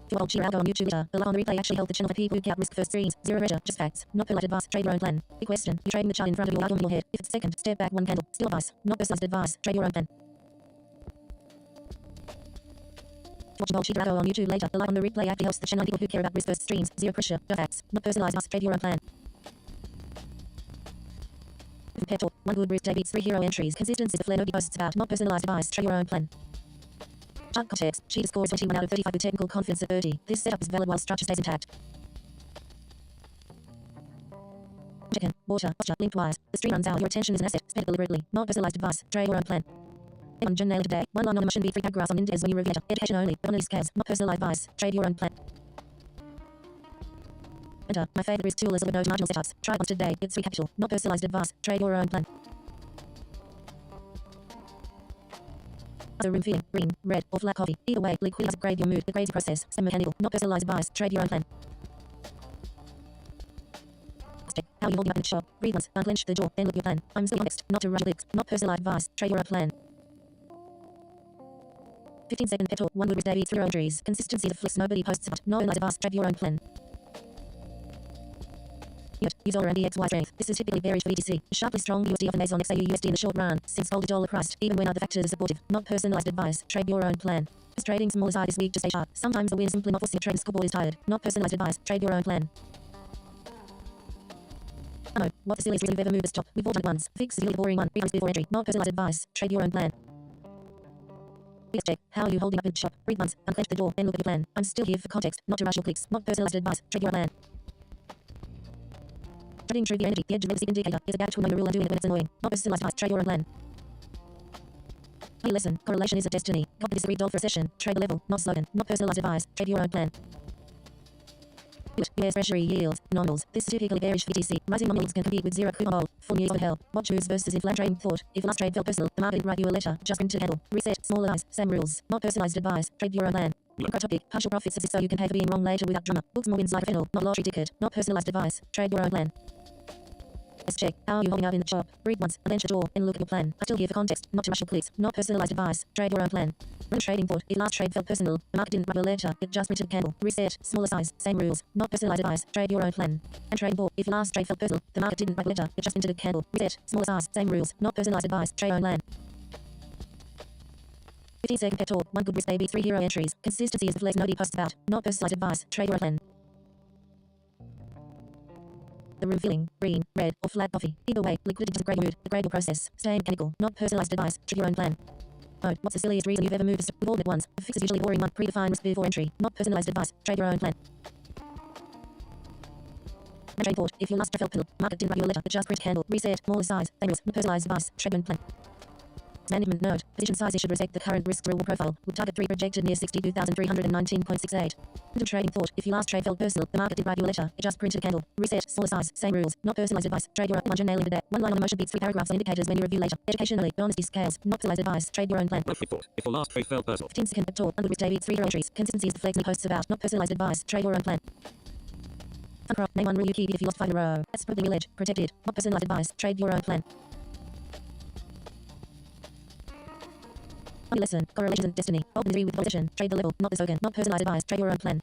GoldCheetahAlgo on YouTube later. The live on the replay actually helped the channel for people who care risk first streams. Zero pressure. Just facts. Not polite advice. Trade your own plan. Big question. You trading the chart in front of your argument in your head. If it's second, step back 1 candle. Still advice. Not personalized advice. Trade your own plan. Watching GoldCheetahAlgo on YouTube later. The live on the replay actually helps the channel people who care about risk first streams. Zero pressure. No facts. Not personalized advice. Trade your own plan. Compare talk. 1 good risk day beats 3 hero entries. Consistency is the flare nobody boasts about. Not personalized advice. Trade your own plan. Chart context. Cheetah scores 21 out of 35 with technical confidence at 30. This setup is valid while structure stays intact. Chicken, water, posture, linked wires. The stream runs out. Your attention is an asset. Spent deliberately. Not personalized advice. Trade your own plan. On Jen nailed today. One line on emotion, be 3 paragraphs on indicators when you review data. Education only, but on these scales. Not personalized advice. Trade your own plan. Enter. My favorite risk tool is with no marginal setups. Try it once today. It's free capital. Not personalized advice. Trade your own plan. Other room feeling. Green, red, or black coffee. Either way, liquidity upgrade your mood. The crazy process. Same mechanical. Not personalized advice. Trade your own plan. How are you holding up in the shop? Breathe once. Unclench the jaw. Then look your plan. I'm still context. Not to rush your licks. Not personalized advice. Trade your own plan. 15-second pep talk. One good risk day beats 3 entries. Consistency the flicks. Nobody posts about. No personalized advice. Trade your own plan. Use dollar and DXY strength. This is typically bearish for BTC. Sharply strong USD often lays on XAUUSD in the short run, since gold dollar priced, even when other factors are supportive. Not personalized advice. Trade your own plan. As trading smaller side this week to stay sharp. Sometimes the win is simply not forcing a trade. The scoreboard is tired. Not personalized advice. Trade your own plan. Oh, what the silliest reason you've ever moved this top? We've all done it once. Fix is really boring one. 3 hours before entry. Not personalized advice. Trade your own plan. Please check. How are you holding up in the shop? Breathe once. Unclench the door. Then look at your plan. I'm still here for context. Not to rush your clicks. Not personalized advice. Trade your own plan. Trading through the energy. The edge of the indicator is a gap between when you're rule and doing it when it's annoying. Not personalized advice. Trade your own plan. Hey, listen. Correlation is a destiny. Got this $3 for a session. Trade a level. Not slogan. Not personalized advice. Trade your own plan. US Treasury yields, nominals. This is typically bearish for BTC. Rising nominals can compete with zero coupon gold. Full news on hell. Watch news versus inflation trading thought. If last trade felt personal, the market didn't write you a letter. Just print to handle. Reset. Smaller eyes. Same rules. Not personalized advice. Trade your own plan. Micro topic. Partial profits exist so you can pay for being wrong later without drama. Books more wins like a funnel. Not lottery ticket. Not personalized advice. Trade your own plan. Let's check. How are you holding up in the shop? Breathe once. Unclench the door. Then look at your plan. I'm still here for context. Not to rush your clicks. Not personalized advice. Trade your own plan. When trading thought. If last trade felt personal, the market didn't write a letter. It just printed a candle. Reset. Smaller size. Same rules. Not personalized advice. Trade your own plan. And trading thought. If last trade felt personal, the market didn't write a letter. It just printed a candle. Reset. Smaller size. Same rules. Not personalized advice. Trade your own plan. 15-second pep talk. One good risk day beats 3 hero entries. Consistency is the flex nobody posts about. Not personalized advice. Trade your own plan. The room feeling. Green, red, or flat coffee. Either way, liquidity doesn't grade your mood. The gradable process. Stay mechanical. Not personalized advice. Trade your own plan. Oh, what's the silliest reason you've ever moved? We've all done it once. The fix is usually boring one. Predefined risk before entry. Not personalized advice. Trade your own plan. And trade thought. If your last trade felt pill, market didn't write you a letter. It just print candle. Reset. Smaller size. Same rules. Not personalized advice. Trade your own plan. Management note. Position size should reflect the current risk reward profile. With target 3 projected near 62,319.68. Into trading thought. If your last trade felt personal, the market didn't write you a letter. It just printed a candle. Reset. Smaller size. Same rules. Not personalized advice. Trade your own plan. Nailing today. One line on emotion beats 3 paragraphs on indicators when you review later. Educationally. Honesty scales. Not personalized advice. Trade your own plan. If your last trade felt personal. 15-second pep talk. Under risk day beats 3 entries. Consistency is the flex and posts about. Not personalized advice. Trade your own plan. Fun crop. Name one rule you keep if you lost 5 in a row. That's probably your ledge. Protected. Not personalized advice. Trade your own plan. Listen. Correlation isn't destiny. Hold misery with position. Trade the level. Not the slogan. Not personalized advice. Trade your own plan.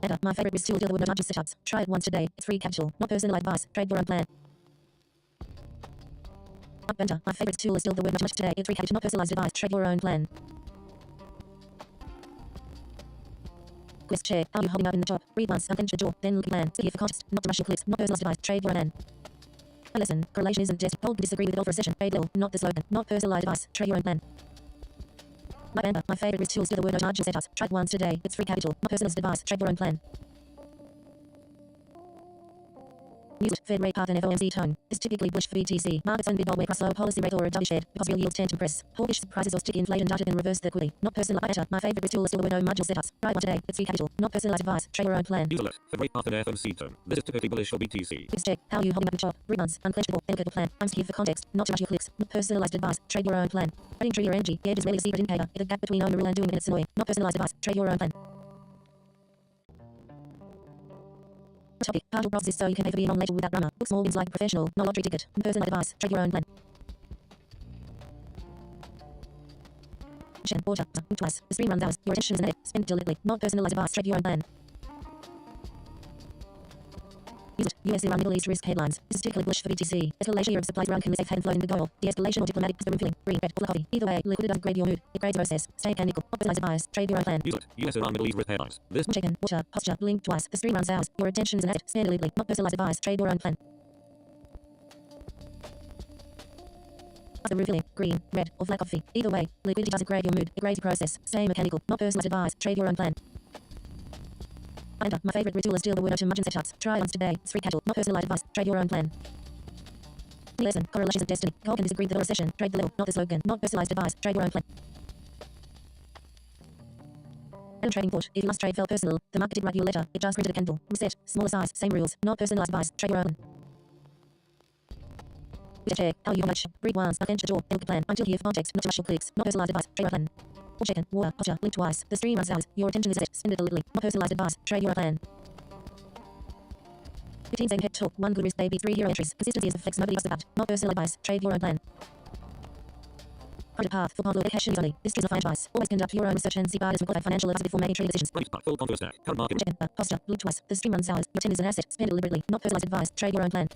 Enter. My favorite risk tool dealer with no charges setups. Try it once today. It's free capital. Not personalized advice. Trade your own plan. Up enter. My favorite tool is still the word much today. It's free capital. Not personalized advice. Trade your own plan. Quest check. How are you holding up in the top? Breathe once. Unclench the jaw. Then look at plan. Sit here for context. Not to rush your clicks. Not personalized advice. Trade your own plan. Listen. Correlation isn't just. Hold disagree with it all for a session. Trade little. Not the slogan. Not personalized advice. Trade your own plan. My Bamba. My favorite risk tool is still the word no charges setups. Try it once today. It's free capital. Not personalized advice. Trade your own plan. News. Fed rate path and FOMC tone. Is typically bullish for BTC. Markets on bid-bull way across low policy rate or a dovish head because real yields tend to press. Hawkish surprises or sticky inflation data can reverse the quickly. Not personalized. Not my favorite risk tool is still the word no marginal setups. Try one today. It's free capital. Not personalized advice. Trade your own plan. News alert. Fed rate path and FOMC tone. This is typically bullish for BTC. Please check. How are you holding up in the chart? Breathe once. Unclench the ball. Then look at the plan. I'm here for context. Not to rush your clicks. Not personalized advice. Trade your own plan. Running through your energy. The edge is really a secret indicator. It's a gap between owner rule and doing it. It's annoying. Not personalized advice. Trade your own plan. Topic. Partial process so you can pay for being on later without drama. Book small wins like a professional. No lottery ticket. Personal advice. Trade your own plan. Water. Twice. The stream runs out. Your attention is an edit. Spend deliberately. Not personalized advice. Trade your own plan. Use it. US Iran Middle East risk headlines. This is typically bullish for BTC. Escalation of supplies run can safe haven flow in the gold. De-escalation or diplomatic is the room filling. Green, red, or coffee. Either way, liquidity doesn't grade your mood. It grades the process. Stay mechanical. Not personalized advice. Trade your own plan. Use it. US Iran Middle East risk headlines. This chicken, water, posture, blink twice. The stream runs out. Your attention is an asset. Spend deliberately. Not personalized advice. Trade your own plan. The revealing, green, red, or black coffee. Either way, liquidity doesn't grade your mood, it grades your process. Stay mechanical, not personalized advice. Trade your own plan. Enter. My favorite ritual is deal the word to margin setups. Try once today. It's free cattle, not personalized advice. Trade your own plan. Lesson. Correlations of destiny. Gold can disagree with the recession. Trade the level, not the slogan. Not personalized advice. Trade your own plan. And trading port. If you last trade felt personal, the market didn't write you a letter. It just printed a candle. Reset. Smaller size. Same rules. Not personalized advice. Trade your own. Check. How you much. Read once. I'll enter the door. Then look at plan. Until here for context. Not commercial clicks. Not personalized advice. Trade your plan. Or check in. Water. Posture. Link twice. The stream runs hours. Your attention is set. Spend it deliberately. Not personalized advice. Trade your plan. 15-second head talk. 1 good risk baby. 3 hero entries. Consistency is the flex. Nobody else about. Not personal advice. Trade your own plan. Private path for Pablo education only. This is not advice. Always conduct your own research and see buyers with qualified financial advice before making trade decisions. Full onto a stack. Current market. Check in. Posture. Look twice. The stream runs hours. Your time is an asset. Spend it deliberately. Not personalized advice. Trade your own plan.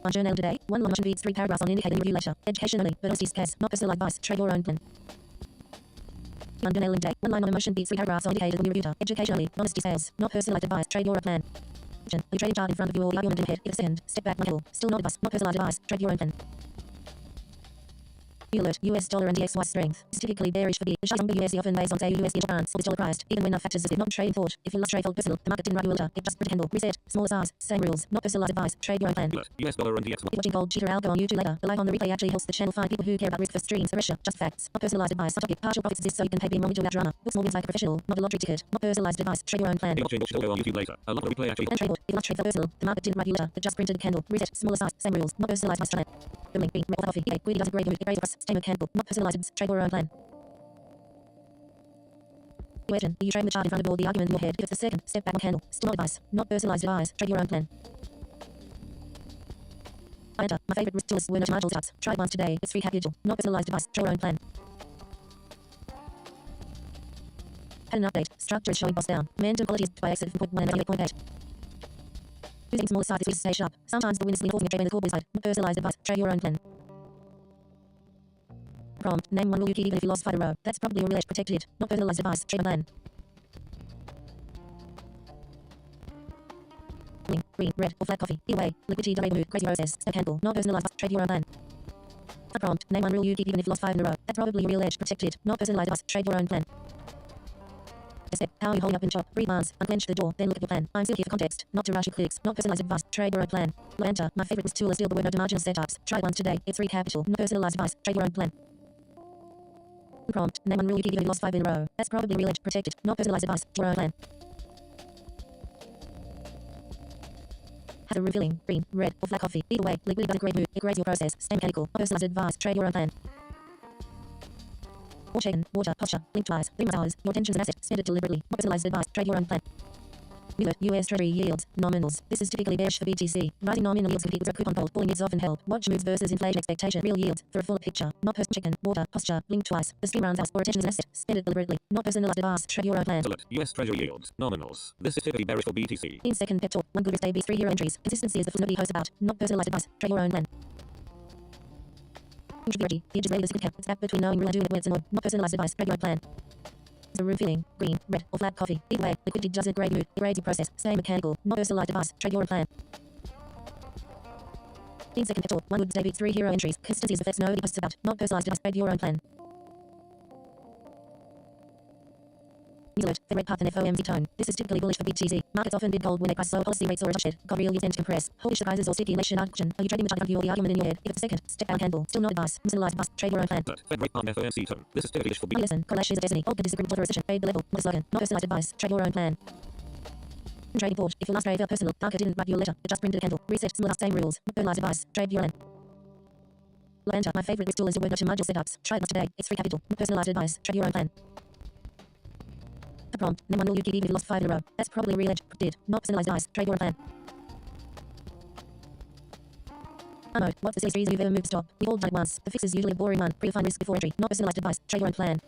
One journal today. 1 long motion reads 3 paragraphs on indicating review later. Education only. But honesty is scarce. Not personal advice. Trade your own plan. One journal today. 1 line on emotion beats 3 paragraphs on indicated review later. Education only. Honesty sales. Not personalized advice. Trade your own plan. The trading chart in front of you or the argument in head. Give a second. Step back. Michael. Still not advice. Not personalized advice. Trade your own plan. Alert. US dollar and DXY strength. Is typically bearish for B. The short USD often based on XAUUSD in Japan. Or the dollar priced. Even when enough factors as it not trading thought. If you last trade felt personal, the market didn't write you a letter. It just printed a candle. Reset. Smaller size. Same rules. Not personalized advice. Trade your own plan. US dollar and DXY. Watching GoldCheetahAlgo on YouTube later. The like on the replay actually helps the channel find people who care about risk for streams. Pressure. Just facts. Not personalized advice. Subtopic. Partial profits exist so you can pay being wrong without drama. Book small wins like a professional. Not a lottery ticket. Not personalized advice. Trade your own plan. Watching GoldCheetahAlgo on YouTube later. A lot of replay actually. And trade board. If you last trade for personal, the market didn't write you a letter. It just printed a candle. Reset. Smaller size. Same rules. Not personalized advice. The link. Green. Red coffee. Liquidity doesn't grade your mood. It grades your price. Stay mechanical. Not personalized. Trade your own plan. Question. You frame the chart in front of all the argument in your head. If it's the second, step back on candle. Still not advice. Not personalized advice. Trade your own plan. Enter. My favorite risk tools were no marginal setups. Try it once today. It's free capital. Not personalized advice. Trade your own plan. Pattern update. Structure is showing boss down. Momentum quality is by exit from point 1 and 8.8. Using smaller size is to stay sharp. Sometimes the win is enforcing a trade in the core side. Not personalized advice. Trade your own plan. Prompt. Name 1 rule you keep even if you lost 5 in a row. That's probably your relate protected. Not personalized advice. Trade plan. Green, red, or flat coffee. Either way. Liquidity doesn't mood. Crazy process. Step handle. Not personalized advice. Trade your own plan. Prompt. Name 1 rule you keep even if you lost 5 in a row. That's probably your real edge. Protected. Not personalized advice. Trade your own plan. Step. How are you holding up in chop? Breathe once. Unclench the door. Then look at your plan. I'm still here for context. Not to rush your clicks. Not personalized advice. Trade your own plan. Enter. My favorite risk tool is deal the word no to marginal setups. Try once today. It's free capital. Not personalized advice. Trade your own plan. Prompt. Name 1 rule you keep even if you lost 5 in a row. That's probably real edge. Protected. Not personalized advice. Your own plan. Has a revealing. Green, red, or flat coffee. Either way. Liquidity doesn't grade mood. It grades your process. Stay mechanical. Not personalized advice. Trade your own plan. Or check in. Water. Posture. Link twice. 3 hours. Your attention is an asset. Spend it deliberately. Not personalized advice. Trade your own plan. Alert. US Treasury yields. Nominals. This is typically bearish for BTC. Rising nominal yields compete with coupon gold. Falling yields often help. Watch moves versus inflation expectation. Real yields. For a fuller picture. Not person chicken. Water. Posture. Link twice. The stream runs out. Or attention is an asset. Spend it deliberately. Not personalized advice. Trade your own plan. Alert. US Treasury yields. Nominals. This is typically bearish for BTC. 15-second pep talk. 1 good risk baby. 3 hero entries. Consistency is the nobody posts about. Not personalized advice. Trade your own plan. Contributory. The edge is ready to significant. It's gap between knowing real and doing it when it's more. Not personalized advice. Trade your own plan. The revealing. Green, red, or flat coffee. Either way. Liquidity doesn't grade mood. It grades your process. Stay mechanical. Not personalized advice. Trade your own plan. 15-second pep talk. 1 good day beats 3 hero entries. Consistency is the flex nobody posts about. Not personalized advice. Trade your own plan. Alert. Fed rate path and FOMC tone. This is typically bullish for BTC. Markets often bid gold when they price low. Policy rates are adjusted. Got real yields end to compress. Holy surprises or speculation action. Are you trading the chart in front of you or the argument in your head? If it's a second, step down candle. Still not advice. Personalized advice. Trade your own plan. Fed rate path and FOMC tone. This is typically bullish for BTC. Listen. Correlations of destiny. Gold can disagree with a recession. Fade the level. Not a slogan. Not personalized advice. Trade your own plan. Trading port. If your last trade felt personal, market didn't write you a letter. It just printed a candle. Reset. Similar same rules. Not personalized advice. Trade your own. Enter. My favorite risk tool is the word no to marginal setups. Try it once today. It's free capital. Not personalized advice. Trade your own plan. The prompt. Name 1 rule you keep even if you lost 5 in a row. That's probably real edge. Did. Not personalized advice. Trade your own plan. Mode. What's the series you've ever moved stop? We've all done it once. The fix is usually a boring one. Predefine risk before entry. Not personalized advice. Trade your own plan.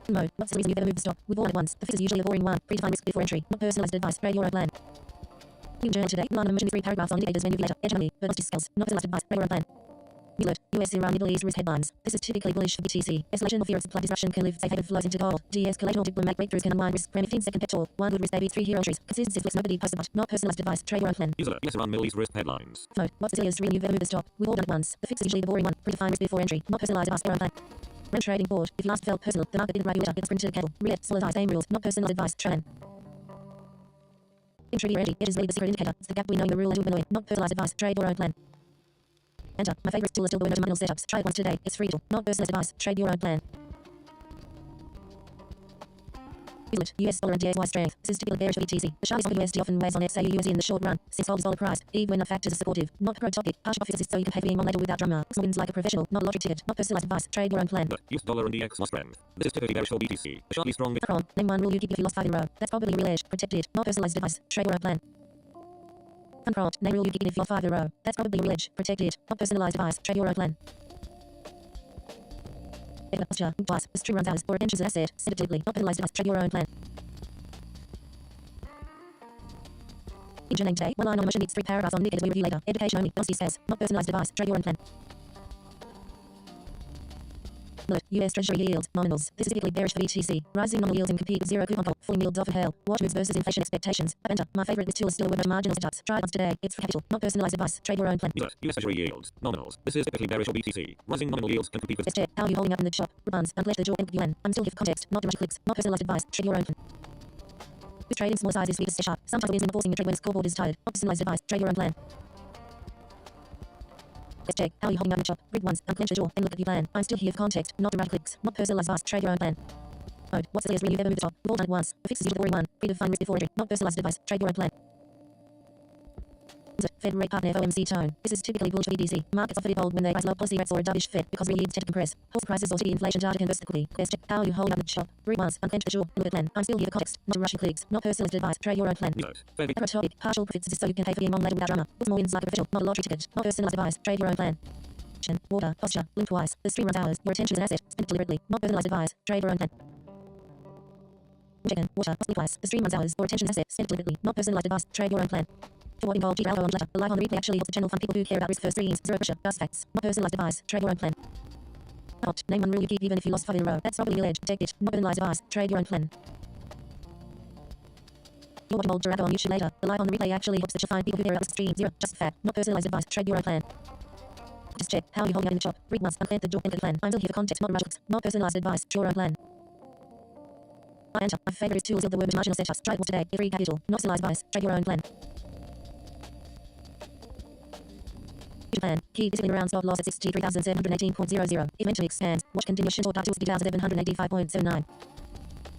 Mode. What's the reason you've ever moved stop? We've all done it once. The fix is usually a boring one. Predefine risk before entry. Not personalized advice. Trade your own plan. New journal today. Line of emotion 3 paragraphs on indicators menu later. Edge only. But honesty skills. Not personalized advice. Trade your own plan. Alert, US Iran Middle East risk headlines. This is typically bullish for BTC. Escalation or fear of supply disruption can lift safe haven flows into gold. De-escalation or diplomatic breakthroughs can unwind risk. Prem 15-second pep talk. One good risk baby, 3 hero entries. Consistency flex, nobody posts about. Not personalized advice. Trade your own plan. User, yes, Iran Middle East risk headlines. Mode. What's the serious real? You've ever moved a stop. We've all done it once. The fix is usually the boring one. Predefine risk before entry. Not personalized advice. Your own plan. Rent trading board. If last felt personal, the market didn't write you letter. It's printed a kettle. Roulette. Solid same rules. Not personalized advice. Tran. Intraday energy. It is really the secret indicator. It's the gap between knowing the rule and doing the knowing. Not personalized advice. Trade your own plan. Enter. My favorite tool is still the window manual setups. Try it once today. It's free tool. Not personalized advice. Trade your own plan. Islet. US dollar and DXY strength. This is typical bearish for BTC. The sharpest USD often weighs on XAUUSD in the short run, since gold is dollar priced, even when factors are supportive. Not pro topic. Partial profits assist so you can pay for being on later without drama. Some wins like a professional, not a lottery ticket. Not personalized advice. Trade your own plan. US dollar and DXY strength. This is typically bearish for BTC. The sharply strong. Macron. Name one rule you keep if you lost 5 in a row. That's probably a real edge. Protect it. Not personalized advice. Trade your own plan. Unprompt. Name rule you keep if you lost 5 in a row. That's probably a real edge. Protect it. Not personalized advice. Trade your own plan. Posture. Twice. This true runs hours or attention is an asset. Sensitively. Not personalized advice. Trade your own plan. Name today. One line on a motion needs 3 paragraphs on indicators we review later. Education only. Velocity says. Not personalized advice. Trade your own plan. Alert. US Treasury yields. Nominals. This is typically bearish for BTC. Rising nominal yields and compete with zero coupon call. Falling yields offer hell. Watch moves versus inflation expectations. Enter. My favorite this tool is still a web of marginal setups. Try it once today. It's for capital. Not personalized advice. Trade your own plan. US Treasury yields. Nominals. This is typically bearish for BTC. Rising nominal yields can compete with. Let's check. How are you holding up in the shop? Rebuns. Unpledge the jaw and yuan. I'm still here for context. Not direct clicks. Not personalized advice. Trade your own plan. Who's trading small sizes weak to stay sharp. Sometimes wins in forcing a trade when scoreboard is tired. Not personalized advice. Trade your own plan. Let's check. How are you holding up in the shop? Read once. Unclench the jaw. Then look at your plan. I'm still here for context. Not direct clicks. Not personalized advice. Trade your own plan. Mode. What's the latest real you've ever moved the top? We've all done it once. The fix is usually the boring one. Predefine risk before entry. Not personalized advice. Trade your own plan. Fed rate partner FOMC tone. This is typically bullish for BTC. Markets often bold when they price low policy rates or a dovish Fed because real yields tend to compress. Horse prices or city inflation data can burst quickly. Let's check. How are you holding up in the shop? Read once. Unclench the jaw. Look at plan. I'm still here for context. Not rushing clicks. Not personalized advice. Trade your own plan. Pro topic. Partial profits assist so you can pay for being on later without drama. Small wins like a professional. Not a lottery ticket. Not personalized advice. Trade your own plan. Water. Posture. Blink twice. The stream runs hours. Your attention is an asset. Spend it deliberately. Not personalized advice. Trade your own plan. Chicken. Water. Blink twice. The stream runs hours. Your attention is an asset. Spend it deliberately. Not personalized advice. Trade your own plan. Forwarding GoldCheetahAlgo on letter. The live on the replay actually helps the channel fund people who care about risk first screens. Zero pressure. Just facts. Not personalized advice. Trade your own plan. Opt. Name one rule you keep even if you lost 5 in a row. That's probably your edge. Protect it. Not personalized advice. Trade your own plan. You're watching GoldCheetahAlgo on YouTube later. The live on the replay actually helps the channel find people who care about risk stream. Zero. Just fact. Not personalized advice. Trade your own plan. Just check. How are you holding up in the shop? Read once. Unclench the jaw. Enter the plan. I'm still here for context. Not rush clicks. Not personalized advice. Your own plan. I enter. My favorite tool is the web with marginal setups. Try it once today. It's free capital. Not personalized advice. Trade your own plan. Plan. Key discipline around stop loss at 63,718.00. Eventually expands. Watch continuation or part 2,785.79.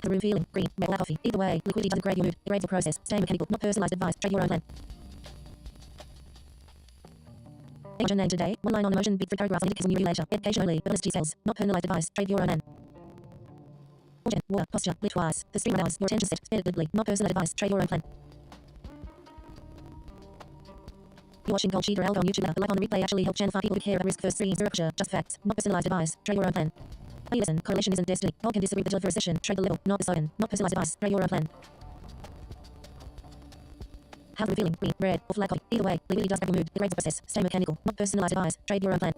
The room feeling. Green. Red. Black coffee. Either way, liquidity doesn't grade your mood. It grades the process. Stay mechanical. Not personalized advice. Trade your own plan. Agent name today. One line on emotion. Big 3 paragraphs on indicators we review later. Education only. But details. Not personalized advice. Trade your own plan. Water. Posture. Blink twice. The stream hours. Your attention set. Spend it glibly. Not personalized advice. Trade your own plan. You're watching GoldCheetahAlgo on YouTube. The like on the replay actually helps channel find people who care about risk first screens. Zero pressure. Just facts. Not personalized advice. Trade your own plan. Hey listen. Correlation isn't destiny. God can disagree but for a session. Trade the level. Not the slogan. Not personalized advice. Trade your own plan. How the feeling. Green. Red. Or flag coffee. Either way, liquidity does grab your mood. It grades the process. Stay mechanical. Not personalized advice. Trade your own plan.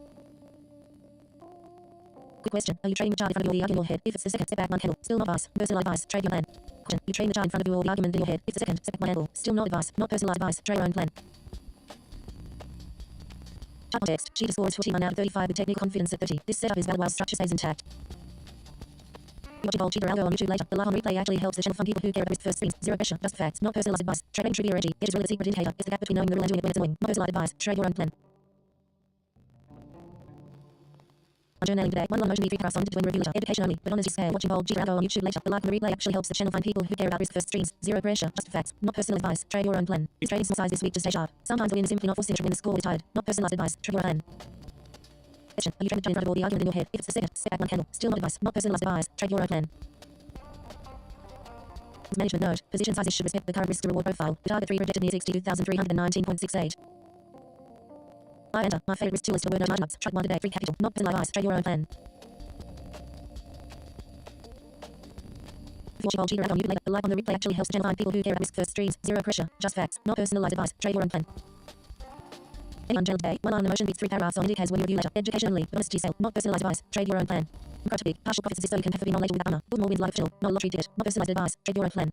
Good question. Are you trading the chart in front of you or the argument in your head? If it's the second, step back one candle. Still not advice. Personalized advice. Trade your plan. Question. You trading the chart in front of you or the argument in your head? If it's the second, step back one candle. Still not advice. Not personalized advice. Trade your own plan. Context. Cheetah scores 41 out of 35 with technical confidence at 30. This setup is valid while structure stays intact. You're watching GoldCheetahAlgo on YouTube later. The live on replay actually helps the channel fund people who care about risk first screens. Zero pressure. Just facts. Not personalized advice. Trading trivia energy. It is really the secret indicator. It's the gap between knowing the rule and doing it when it's annoying. Not personalized advice. Trade your own plan. I'm journaling today. One line motion 3 paragraphs on to review later. Education only. But honesty scale. Watching GoldCheetahAlgo on YouTube later. The live on the replay actually helps the channel find people who care about risk first screens. Zero pressure. Just facts. Not personalized advice. Trade your own plan. Is trading small size this week to stay sharp. Sometimes a win is simply not forcing a trade when the score is tired. Not personalized advice. Trade your own plan. Question. Are you trading the chart in front of all the argument in your head? If it's the second, step back one candle. Still not advice. Not personalized advice. Trade your own plan. Management note. Position sizes should respect the current risk to reward profile. The target 3 projected near 62,319.68. I enter. My favorite risk tool is to word note margin ups. Try one today. Free capital. Not personalized advice. Trade your own plan. If you're watching GoldCheetahAlgo on YouTube later, the like on the replay actually helps the channel find people who care about risk first streams. Zero pressure. Just facts. Not personalized advice. Trade your own plan. Any unchallenged day. One line emotion beats 3 paragraphs on indicators when you review later. Education only. Bonus detail. Not personalized advice. Trade your own plan. Pro topic. Partial profits exist so you can have a bit more later without drama. Good more wins like official. Not a lottery ticket. Not personalized advice. Trade your own plan.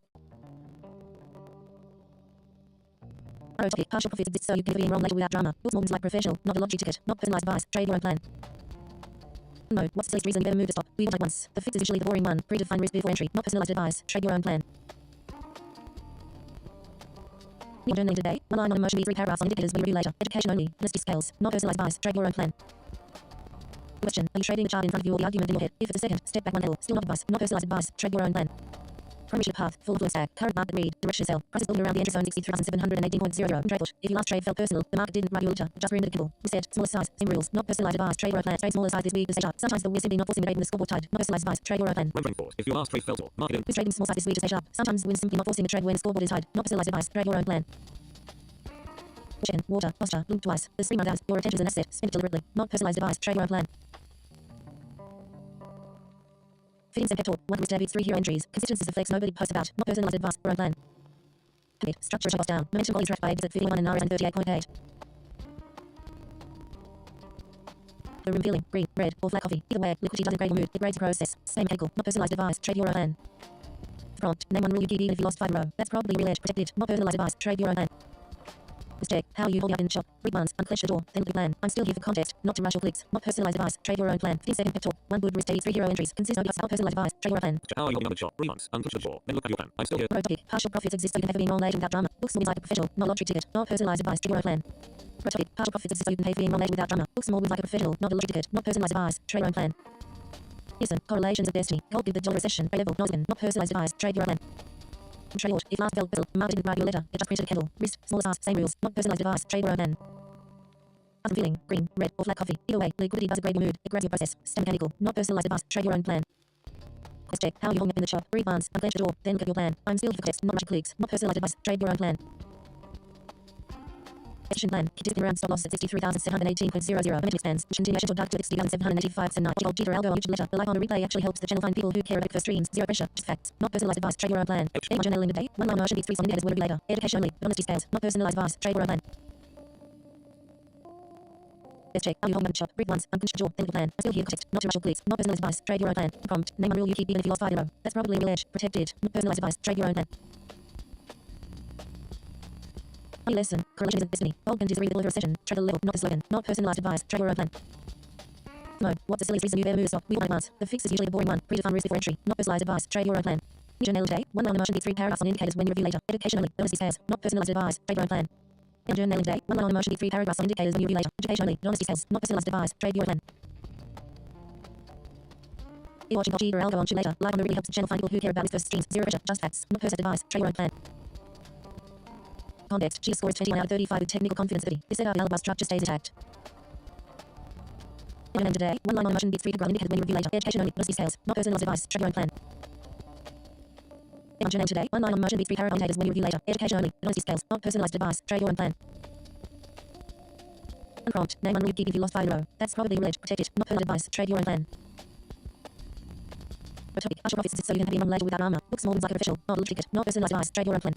Pro topic. Partial profits exist so you can have a bit more later without drama. Good more wins like professional. Not a lottery ticket. Not personalized advice. Trade your own plan. No. What's the silliest reason you've ever moved to stop? We will take once. The fix is usually the boring one. Predefined risk before entry. Not personalized advice. Trade your own plan. New journaling today. One line on emotion beats 3 paragraphs on indicators when you review later. Education only. Honesty scales. Not personalized advice. Trade your own plan. Question. Are you trading a chart in front of you or the argument in your head? If it's a second, step back 1 level. Still not advice. Not personalized advice. Trade your own plan. Primary path. Full of stack. Current market read. Direction sell. Prices building around the entry zone 63,718.00. Trade put. If you last trade felt personal, the market didn't write you a letter. Just for indicative. We said smaller size. Same rules. Not personalized advice. Trade your own plan. Trade smaller size this week. Sometimes we're simply not forcing the trade when the scoreboard tied. Not personalized advice. Trade your own plan. If your last trade felt or market Who's trading small size this week to stay sharp? Sometimes we're simply not forcing the trade when the scoreboard is tied. Not personalized advice. Trade your own plan. Chicken, water, posture, blink twice. There's 3 months. Your attention is an asset. Spend it deliberately. Not personalized advice. Trade your own plan. Fittings and pep talk. 1 stab beats 3 hero entries. Consistencies of flex nobody posts about. Not personalized advice. Your own plan. Habit. Structure shut down. Momentum volume tracked by exit 51 and RS and 38.8. The room feeling. Green, red, or black coffee. Either way, liquidity doesn't grade or mood. It grades a process. Same chemical. Not personalized advice. Trade your own plan. Prompt. Name 1 rule you keep even if you lost 5 in a row. That's probably real edge. Protected. Not personalized advice. Trade your own plan. Mistake. How are you holding up in the shop? Read once, unclench the door, then look at the plan. I'm still here for context, not to rush your clicks. Not personalized advice. Trade your own plan. 15-second pep talk. 1 good risk daily 3 hero entries. Consist of not personalized advice. Trade your own plan. How are you holding up in the shop? Read once, unclench the door, then look at your plan. I'm still here. Pro topic. Partial profits exist so you can have a being wrong later without drama. Books more wins like a professional, not a lottery ticket. Not personalized advice. Trade your own plan. Pro topic. Partial profits exist so you can pay for being wrong later without drama. Books more wins like a professional, not a lottery ticket. Not personalized advice. Trade your own plan. Listen. Correlations of destiny. Gold did the dollar recession. High level. Not again. Not personalized advice. Trade your own plan. Trade if last felt the market didn't write your letter. It just printed a candle. Risk. Smaller size. Same rules. Not personalized advice. Trade your own plan. I'm feeling green, red, or black coffee. Either way, liquidity does a grade your mood. It grabs your process. Stay mechanical. Not personalized advice. Trade your own plan. Quest check. How are you holding up in the shop? Read once, unclench the door, then look at your plan. I'm still here for text, not rushing clicks. Not personalized advice. Trade your own plan. Execution plan. Keep dipping around stop loss at 63,718.00. Momentum expands. Continuation to target to 60,785 tonight. GoldCheetahAlgo on YouTube later. The like on the replay actually helps the channel find people who care about first streams. Zero pressure. Just facts. Not personalized advice. Trade your own plan. Anyone journaling the day. 1 line motion beats 3 on indicators will review later. Education only. Honesty scales. Not personalized advice. Trade your own plan. Let's check. How you holding up in the shop? Read once, unclench the door, then look at the plan. I'm still here for context, not to rush your clicks. Not personalized advice. Trade your own plan. Prompt. Name 1 rule you keep even if you lost 5 in a row. That's probably a real edge. Protected. Not personalized advice. Trade your own plan. Only lesson. Correlation isn't destiny. Gold is a readable recession. Trade the level, not the slogan. Not personalized advice. Trade your own plan. No. What's the silliest reason you've ever moved to stop? We will take once. The fix is usually the boring one. Predefined risk before entry. Not personalized advice. Trade your own plan. New journal today. 1 line emotion beats 3 paragraphs on indicators when you review later. Education only. Honesty scales. Not personalized advice. Trade your own plan. Journaling today. 1 line on emotion beats 3 paragraphs on indicators when you review later. Education only. Honesty scales. Not personalized advice. Trade your own plan. Be watching GoldCheetahAlgo on YouTube later. Like on the really helps the channel find people who care about this first streams. Zero pressure. Just facts. Not personalized advice. Trade your own plan. Context. She scores 21 out of 35 with technical confidence 30. This setup algebra structure stays intact. Journaling today. 1 line on emotion beats 3 paragraphs on indicators when you review later. Education only. Honesty scales. Not personalized advice. Trade your own plan. Journaling today. 1 line on emotion beats 3 paragraphs on indicators when you review later. Education only. Honesty scales. Not personalized advice. Trade your own plan. Prompt. Name 1 rule you keep if you lost 5 in a row. That's probably real edge. Protected. Not personalized advice. Trade your own plan. Topic. Partial profits exist so you can have a later without armor. Books more wins like a official. Not a ticket. Not personalized advice. Trade your own plan.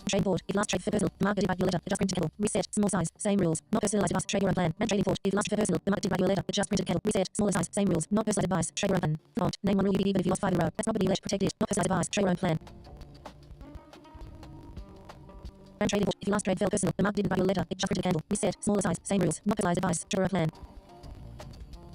Trade board. If last trade for personal, the market did write your letter. It just printed kettle. Reset. Small size. Same rules. Not personalized advice. Trade your own plan. Man trading port. If last for personal, the market did write your letter. It just printed kettle. Reset. Smaller size. Same rules. Not personalized advice. Trade your own plan. Prompt. Name 1 rule you keep even if you lost 5 in a row. That's probably real edge. Protected. Not personalized advice. Trade your own plan. Man trading port. If you last trade fell personal, the market didn't write your letter. It just printed a candle. Reset. Smaller size. Same rules. Not personalized advice. Trade your own plan.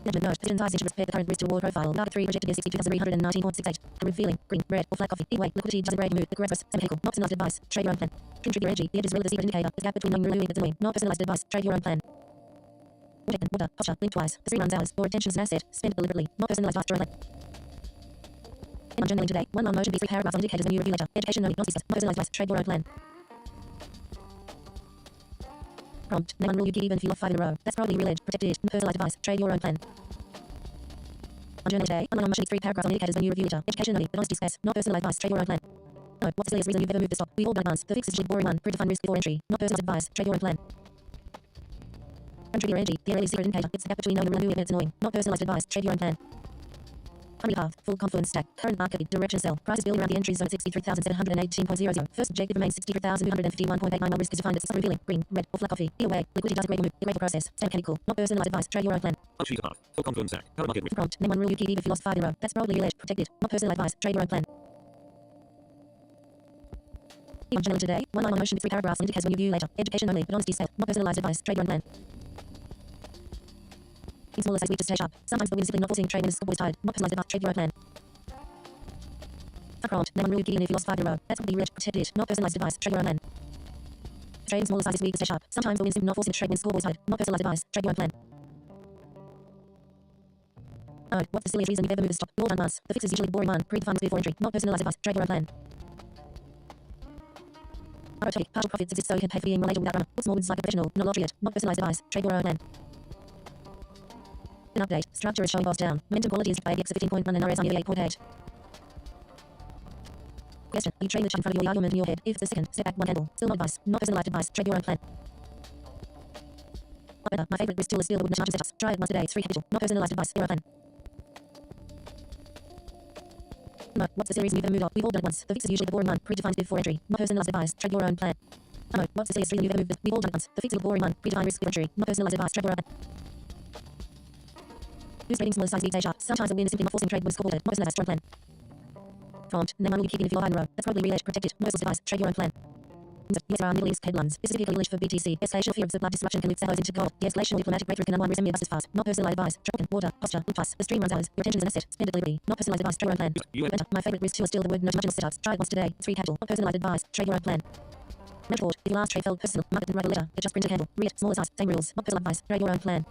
Management note. Position size interest pair the current risk to reward profile. Market 3 projected near 62,319.68. Revealing. Green, red, or black coffee. Either way, liquidity doesn't grade your mood. The progress. Same chemical. Not personalized advice. Trade your own plan. Trigger energy. The edge is relative secret indicator. The gap between knowing and reviewing that's annoying. Not personalized advice. Trade your own plan. Water, posture, blink twice. The 3 runs hours. Your attention is an asset. Spend it deliberately. Not personalized advice. Trade your own plan. Journaling today. 1 line motion beats 3 paragraphs on indicators when you review later. Education only. Not personalized advice. Trade your own plan. Prompt. Name 1 rule you keep even if you lost 5 in a row. That's probably real edge. Protected. Not personalized advice. Trade your own plan. Journaling today. 1 line motion beats 3 paragraphs on indicators when you review later. Education only. Honesty scales. Not personalized advice. Trade your own plan. No. What's the silliest reason you've ever moved to stop? We all done it once. The fix is usually the boring one. Predefined risk before entry. Not personalized advice. Trade your own plan. Trigger energy. The early secret indicator. It's the gap between knowing and reviewing that's annoying. Not personalized advice. Trade your own plan. Primary path, full confluence stack, current market, direction sell, prices build around the entry zone 63,718.00. First objective remains 63,251.89 while risk is defined as revealing, green, red, or flat coffee. Either way, liquidity doesn't move, the process, stay mechanical, not personalized advice, trade your own plan. Cheetah path, full confluence stack, current market risk. Prompt, name one rule you keep even if you lost 5 in a row. That's probably alleged, protected, not personal advice, trade your own plan. General today, one line on motion with 3 paragraphs indicates when you view later. Education only, but honesty said, not personalized advice, trade your own plan. In smaller size week to stay sharp. Sometimes the wind is simply not forcing trade when the scoreboard is tired. Not personalized advice, trade your own plan. Prompt, name one rule you keep even if you lost 5 in a row. That's probably alleged, protected, not personalized advice, trade your own plan. Trade in smaller sizes week to stay sharp. Sometimes the wind is simply not forcing trade when the scoreboard is tired. Not personalized advice, trade your own plan. Oh, what's the silliest reason you've ever moved a stop? You're all done once. The fix is usually the boring one. Predefined before entry. Not personalized advice, trade your own plan. Topic, partial profits exist so you can pay for being later without drama. Looks more like a professional, not lottery it. Not personalized advice, trade your own plan. An update, structure is showing boss down. Momentum quality is by X of 15.1 and RS on 8.8. Question, are you trading the chart in front of your argument in your head? If it's a second, step back 1 candle. Still not advice, not personalized advice, trade your own plan. Better, my favorite risk tool is still the wood charger setups. Try it once a day, it's free capital, not personalized advice, your own plan. No, what's the silly reason you've ever moved up? We've all done it once. The fix is usually the boring one. Predefined before entry. Not personalized advice. Trade your own plan. No, what's the silliest reason you've ever moved? We've all done it once. The fix is the boring one. Predefined risk before entry. Not personalized advice. Trade your own plan. Who's trading smaller size week day sharp? Sometimes the wind is simply not forcing trade when it's scoreboard. Not personalized. Strong plan. Prompt. Name one rule you keep in if you're behind the row. That's probably real-edge protected. No personalized advice. Trade your own plan. Yes, there are Middle East headlines. Specifically English for BTC. Escalation fear of supply disruption can lift sellers into gold. The escalation or diplomatic breakthrough can unwind risk and be fast. Not personalized advice. Tropican, water, posture, loop plus. The stream runs hours. Your attention is an asset. Spend it deliberately. Not personalized advice. Trade your own plan. Enter. My favorite risk tool is still the word notification setups. Try it once today. It's free capital. Not personalized advice. Trade your own plan. Dashboard. If your last trade felt personal, market didn't write a letter. It just printed a candle. Read it. Smaller size. Same rules. Not personal advice. Trade your own plan.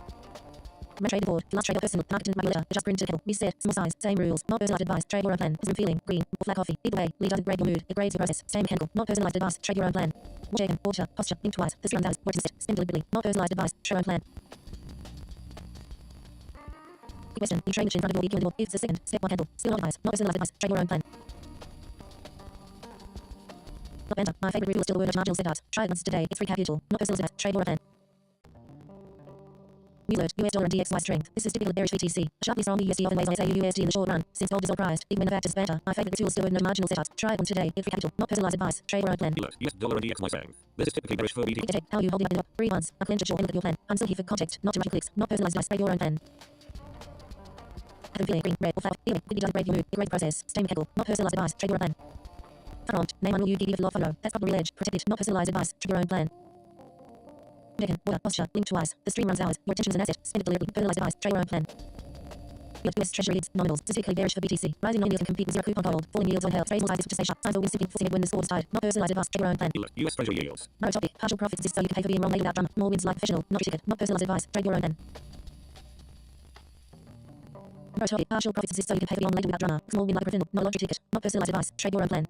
Trade board. Last trade or personal. Market didn't write a letter. It just printed a candle. Reset. Small size. Same rules. Not personalized advice. Trade your own plan. Is feeling green or flat coffee. Either way, lead doesn't grade your mood. It grades your process. Stay mechanical. Not personalized advice. Trade your own plan. Shaken, water, posture, link twice. The stream runs hours. Work is set. Spend deliberately. Not personalized advice. Trade your own plan. Question. You trade the chin in front of your EQ and if it's a second, step 1 candle. Still not advice. Not personalized advice. Trade your own plan. Not enter. My favorite rule is still the word of marginal setups. Try it once today. It's free capital. Not personalized advice. Trade your own plan. Newslet, US dollar and DXY strength. This is typical of bearish BTC. A sharply strong USD often weighs on XAUUSD in the short run, since gold is all priced, even when the fact is better. My favorite tool is still no marginal setups. Try it on today. It's free capital, not personalized advice. Trade your own plan. US dollar and DXY strength. This is typically bearish for BTC. How are you holding up in up? Breathe once. Unclench your jaw and look at your plan. I'm still here for context, not to rush your clicks. Not personalized advice. Trade your own plan. Having feeling green, red, or flat. Feeling. Quickly doesn't grade your mood. It grades the process. Stay mechanical. Not personalized advice. Trade your own plan. Prompt. Name one rule you keep if you lost 5 in a row. That's probably real edge. Protected. Not personalized advice. Trade your own plan. Shaken, water, posture, link twice. The stream runs hours. Your attention is an asset. Spend it deliberately. Personalized advice. Trade your own plan. US Treasury yields, nominals, specifically bearish for BTC. Rising non-yields can compete with zero coupon gold. Falling yields on health. Trade more sizes to stay sharp. Signs of wind simply forcing it when the score is tied. Not personalized advice. Trade your own plan. US Treasury yields. No topic. Partial profits exist so you can pay for being wrong later without drama. More wins like professional. Not your ticket. Not personalized advice. Trade your own plan. No topic. Partial profits exist so you can pay for being wrong later without drama. Small win like professional. Not a lottery ticket. Not personalized advice. Trade your own plan.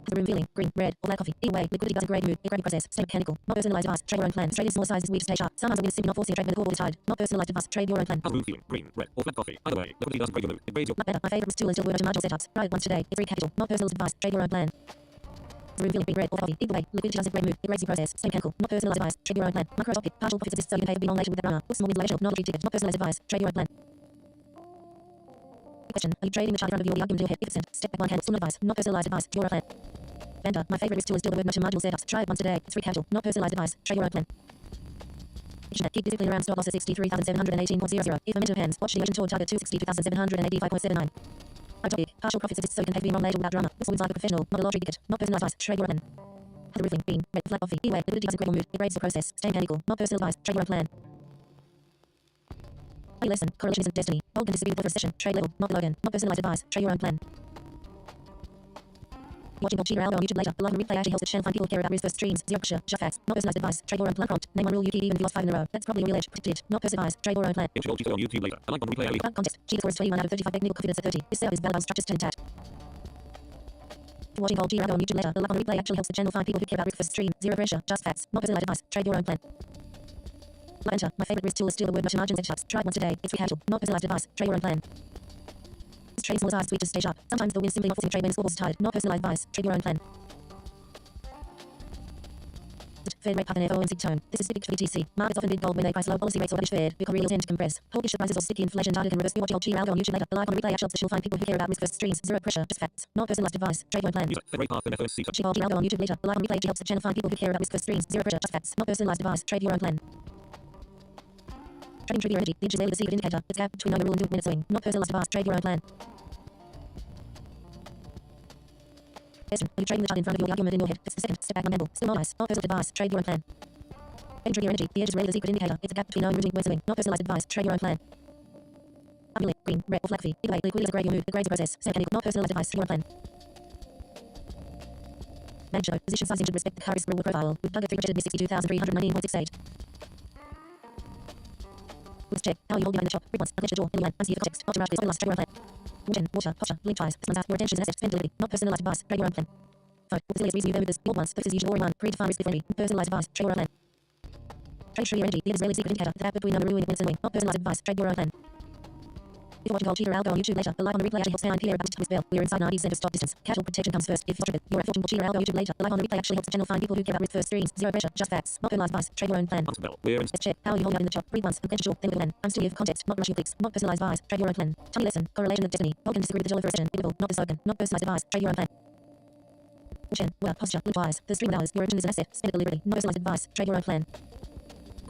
The room feeling green, red, or black coffee. Either way, liquidity doesn't grade mood. It grade process. Stay mechanical. Not personalized advice. Trade your own plan. Trade in small sizes week to stay sharp. Sometimes the wind is simply not forcing a trade when the core is tied. Not personalized advice. Trade your own plan. Room feeling green, red, or flat coffee. Either way, liquidity doesn't grade your mood. It grades your. Not better. My favorite tool is still word of marginal setups. Try it once today. It's free capital. Not personalized advice. Trade your own plan. The room feeling green, red, or coffee. Either way, liquidity doesn't grade mood. It grades your process. Stay mechanical. Not personalized advice. Trade your own plan. Micro topic. Partial profits exist so you can pay for being on later with the drama. Looks small wins like not a lottery ticket. Not personalized advice. Trade your own plan. Question. Are you trading the chart in front of your argument in your head? If it's step back 1 candle. Still no advice. Not personalized advice. Your own plan. Vendor. My favorite risk tool is still the word marginal setups. Try it once today. It's free capital. Not personalized advice. Trade your own plan. Keep discipline around stop loss at 63,718.00. If momentum ends, watch the motion toward target 262,785.79. Topic. Partial profits exist so you can pay for being wrong later without drama. This one's like a professional, not a lottery ticket. Not personalized advice. Trade your own plan. Have the roofing, green, red, flat coffee. Either way, liquidity doesn't grade your mood. It grades the process. Stay mechanical. Not personal advice. Trade your own plan. A lesson. Correlation isn't destiny. Gold can distribute the session. Trade level, not slogan. Not personalized advice. Trade your own plan. Watching GoldCheetahAlgo on YouTube later. The live and replay actually helps the channel find people who care about risk versus streams. Zero pressure. Just facts. Not personalized advice. Trade your own plan. Prompt. Name one rule you keep even if you lost 5 in a row. That's probably a real edge. Protected. Not personalized advice. Trade your own plan. GoldCheetah on YouTube later. I like on replay early. Context. Cheetah score is 21 out of 35. Technical confidence at 30. This setup is valid. Structure still intact. Watching GoldCheetahAlgo on YouTube later. The live on replay actually helps the channel find people who care about risk versus streams. Zero pressure. Just facts. Not personalized advice. Trade your own plan. Enter. My favorite risk tool is still the word margin setups. Try it once today. It's free capital. Not personalized advice. Trade your own plan. Trade small size to stay sharp. Sometimes the wind simply not forcing a trade when the scoreboard is tired. Not personalized advice. Trade your own plan. Fed rate path and FOMC tone. This is typical for BTC. Markets often bid gold when they price low policy rates or bullish Fed because real tend to compress. Hawkish prices or sticky inflation data can reverse. We watch GoldCheetahAlgo on YouTube later. Live on replay at shops that you'll find people who care about risk versus streams. Zero pressure, just facts. Not personalized advice. Trade your own plan. Fed rate path and FOMC tone. GoldCheetahAlgo on YouTube later. Live on replay helps the channel find people who care about risk versus streams. Zero pressure, just facts. Not personalized advice. Trade your own plan. Trading trigger energy. The inch is daily the secret indicator. It's gap between no rule and 2 minute swing. Not personalized advice. Trade your own plan. Question. Are you trading the chart in front of you or the argument in your head? It's the second. Step back, non-handle. Still not nice. Not personalized advice. Trade your own plan. Trading trigger energy. The edge is rarely the secret indicator. It's a gap between no and rooting swing. Not personalized advice. Trade your own plan. Ugly, green, red, or flat fee. Either way, liquidity is a grade or mood. The grades a process. Same mechanical. Not personalized advice. Trade your own plan. Manage show. Position sizing should respect the high risk reward profile. With target 3 projected near 62,319.68. Let's check. How are you holding behind the shop? Response. Unclench the jaw. Anyone. Unsee the context. Ultra rush. This. Trade your own plan. Water, posture, link twice. Your attention is an asset. Spend delivery. Not personalized advice. Trade your own plan. Vote. What the silliest reason you've ever moved this? Bold once. Focus as usual or in one. Predefine risk differently. Personalized advice. Trade your own plan. Trade trigger energy. The end is rarely secret indicator. The gap between no and ruin and swing. Not personalized advice. Trade your own plan. If you're watching GoldCheetahAlgo on YouTube later, the live on the replay actually helps find clear about this bell. We're inside 90 cent of stop distance. Casual protection comes first. If you're at GoldCheetahAlgo YouTube later, the live on the replay actually helps the channel find people who care about risk first streams. Zero pressure, just facts. Not personalized advice. Trade your own plan. Let's check. How are you holding up in the chart? Read once. Unclench the jaw. Then plan. I'm still here for context. Not rushing clicks. Not personalized advice. Trade your own plan. Tiny lesson. Correlation of destiny. Gold can disagree with the dollar for a session. Biblical. Not the slogan. Not personalized advice. Trade your own plan. Water, posture, link twice. The stream of hours. Your attention is an asset. Spend it deliberately. Not personalized advice. Trade your own plan.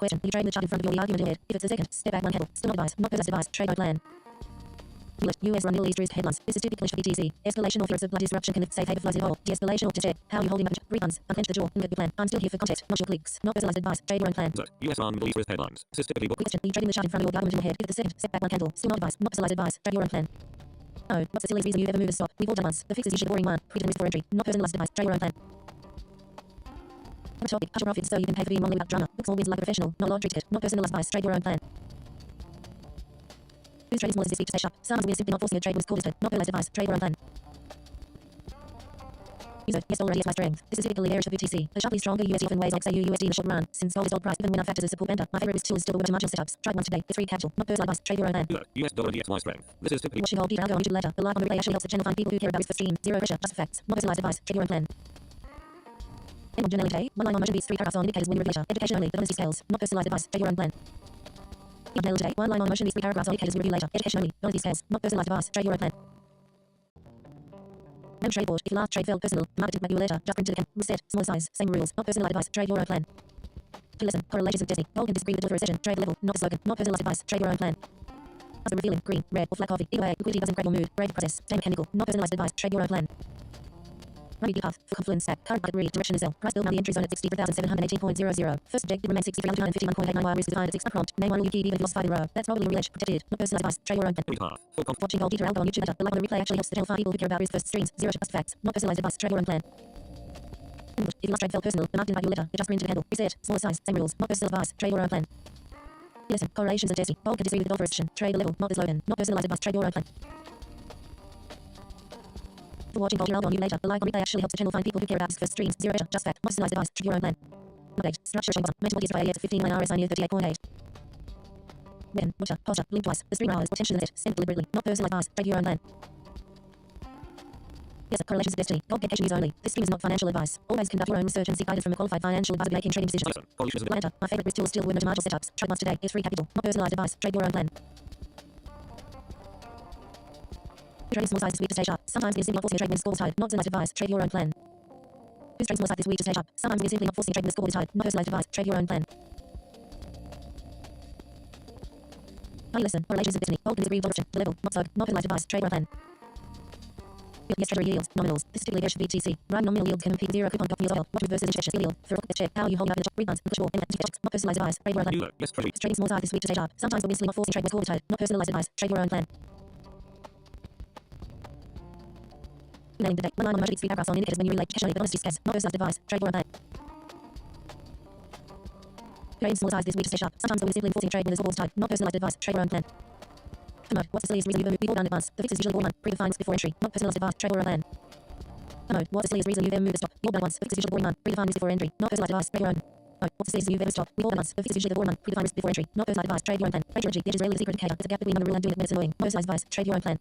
Question. Are you trading the chart in front of you or the argument in your head? If it's the second, step back, one handle. Still not advice. Not personalized advice. Trade your own plan. US run Middle East risk headlines. This is typical for BTC. Escalation or threats of blood disruption can lift safe haven flies in hole. De-escalation or to check. How are you holding up? Refunds. Unclench the jaw. And get the plan. I'm still here for context. Not your clicks. Not personalized advice. Trade your own plan. US run Middle East risk headlines. This is typically question. Are you trading the chart in front of you or the argument in your head? If it's the second, step back, one handle. Still not advice. Not personalized advice. Trade your own plan. Oh, what's the silliest reason you've ever moved a stop? We've all done once. The fix is usually the boring one. Predetermined risk for entry. Not personalized advice. Trade your own plan. Topic. Cut your profits so you can pay for being wrongly without drama. Book small wins like a professional. Not lottery ticket. Not personalized advice. Trade your own plan. Who's trading small as this week to stay sharp? Sometimes we're simply not forcing a trade when it's called not personalized advice. Trade your own plan. User. Yes, already is my strength. This is typically bearish for BTC. The sharply stronger USD often weighs like XAUUSD in the short run. Since gold is old price, even when our factors as support bender. My favorite risk tool is still the winter margin setups. Tried one today. It's free capital. Not personalized advice. Trade your own plan. US dollar DXY strength. This is typically watching GoldCheetahAlgo on YouTube later. The live on the replay actually helps the channel find people who care about risk for stream. Zero pressure. Just facts. Not personalized advice. Trade your own plan. Journal today. One line on motion beats 3 paragraphs on indicators when you review later. Education only. The honesty scales. Not personalized advice. Trade your own plan. Journal today. One line on motion beats 3 paragraphs on indicators we review later. Education only. Honesty scales. Not personalized advice. Trade your own plan. No trade board. If your last trade felt personal, the market didn't make you later. Just print to the camp. Reset. Small size. Same rules. Not personalized advice. Trade your own plan. Listen. Correlations of destiny. Gold can disagree with the dollar for a session. Trade level. Not the slogan. Not personalized advice. Trade your own plan. As the revealing. Green, red, or flat coffee. Either way, liquidity doesn't grab your mood. Grade process. Same mechanical. Not personalized advice. Trade your own plan. Running path for confluence stack. Current market read. Direction is L. Price build now the entry zone at 63,718.00. First objective remains 63,951.89 while risk is defined at 6. Prompt. Name one will you keep even if you lost 5 in a row. That's probably a real edge. Protected. Not personalized advice. Trade your own plan. Watching GoldCheetahAlgo on YouTube later. The live on the replay actually helps the channel find people who care about risk first streams. Zero just facts. Not personalized advice. Trade your own plan. If your last trade felt personal, the market didn't invite you later. It just printed to handle. Reset. Smaller size. Same rules. Not personal advice. Trade your own plan. Listen. Correlations of destiny. Gold can disagree with the dollar for a session. Trade the level. Not the slogan. Not personalized advice. Trade your own plan. For watching GoldCheetahAlgo on YouTube later, the live on replay actually helps the channel find people who care about risk first streams. Zero pressure, just fact, not personalized advice. Trade your own plan. Update. Structure showing button. Mental bodies at 15 RSI near 38.8. Then, water, posture, link twice. The stream hours, attention is it. Spend deliberately, not personalized advice. Trade your own plan. Yes, correlations of destiny. Gold education use only. This stream is not financial advice. Always conduct your own research and seek guidance from a qualified financial advisor making trading decisions. Atlanta. My favorite risk tool is still winter margin setups. Trade once today. It's free capital. Not personalized advice. Trade your own plan. Trading small size this week to stay sharp. Sometimes we're simply not forcing a trade when the score is tied. Not personalized advice. Trade your own plan. Who's trading small size this week to stay sharp? Sometimes we're simply not forcing a trade when the score is tied. Not personalized advice. Trade your own plan. Honey listen. Correlations of destiny. Gold can disagree with dollar the level. Not slug. Not personalized advice. Trade your own plan. Yes, treasury yields. Nominals. This is typically bearish for BTC. Right nominal yields can compete with zero coupon copy as well. Watch reverses and yield. For let's check. How are you holding up in the chart? Read months. Push more. Not personalized advice. Trade your own plan. Yes, treasury. Trading small size this week to stay sharp. Sometimes we're simply not forcing a trade when the score is tied. Not personalized advice. Trade your own plan. Name the day. One line on motion beats 3 paragraphs on indicators when you relate cash only, but honesty scarce. Not personalized advice. Trade your own plan. Trading small size this week to stay sharp. Sometimes we're simply forcing a trade when the score is tied. Not personalized advice. Trade your own plan. Commode. What's the silliest reason we've all done it once? The fix is usually the board one. Predefined risk before entry. Not personalized advice. Trade your own plan. Commode. What's the silliest reason you've ever moved a stop? You've all done once. The fix is usually the board one. Predefined risk before entry. Not personalized advice. Trade your own. What's the silliest you've ever stopped? We've all done once. The fix is usually the board one. Predefined risk before entry. Not personalized advice. Trade your own plan. Trade strategy. The edge is rarely the secret indicator. It's a gap between the rule and doing it when it's annoying. Not personalized advice. Trade your own plan.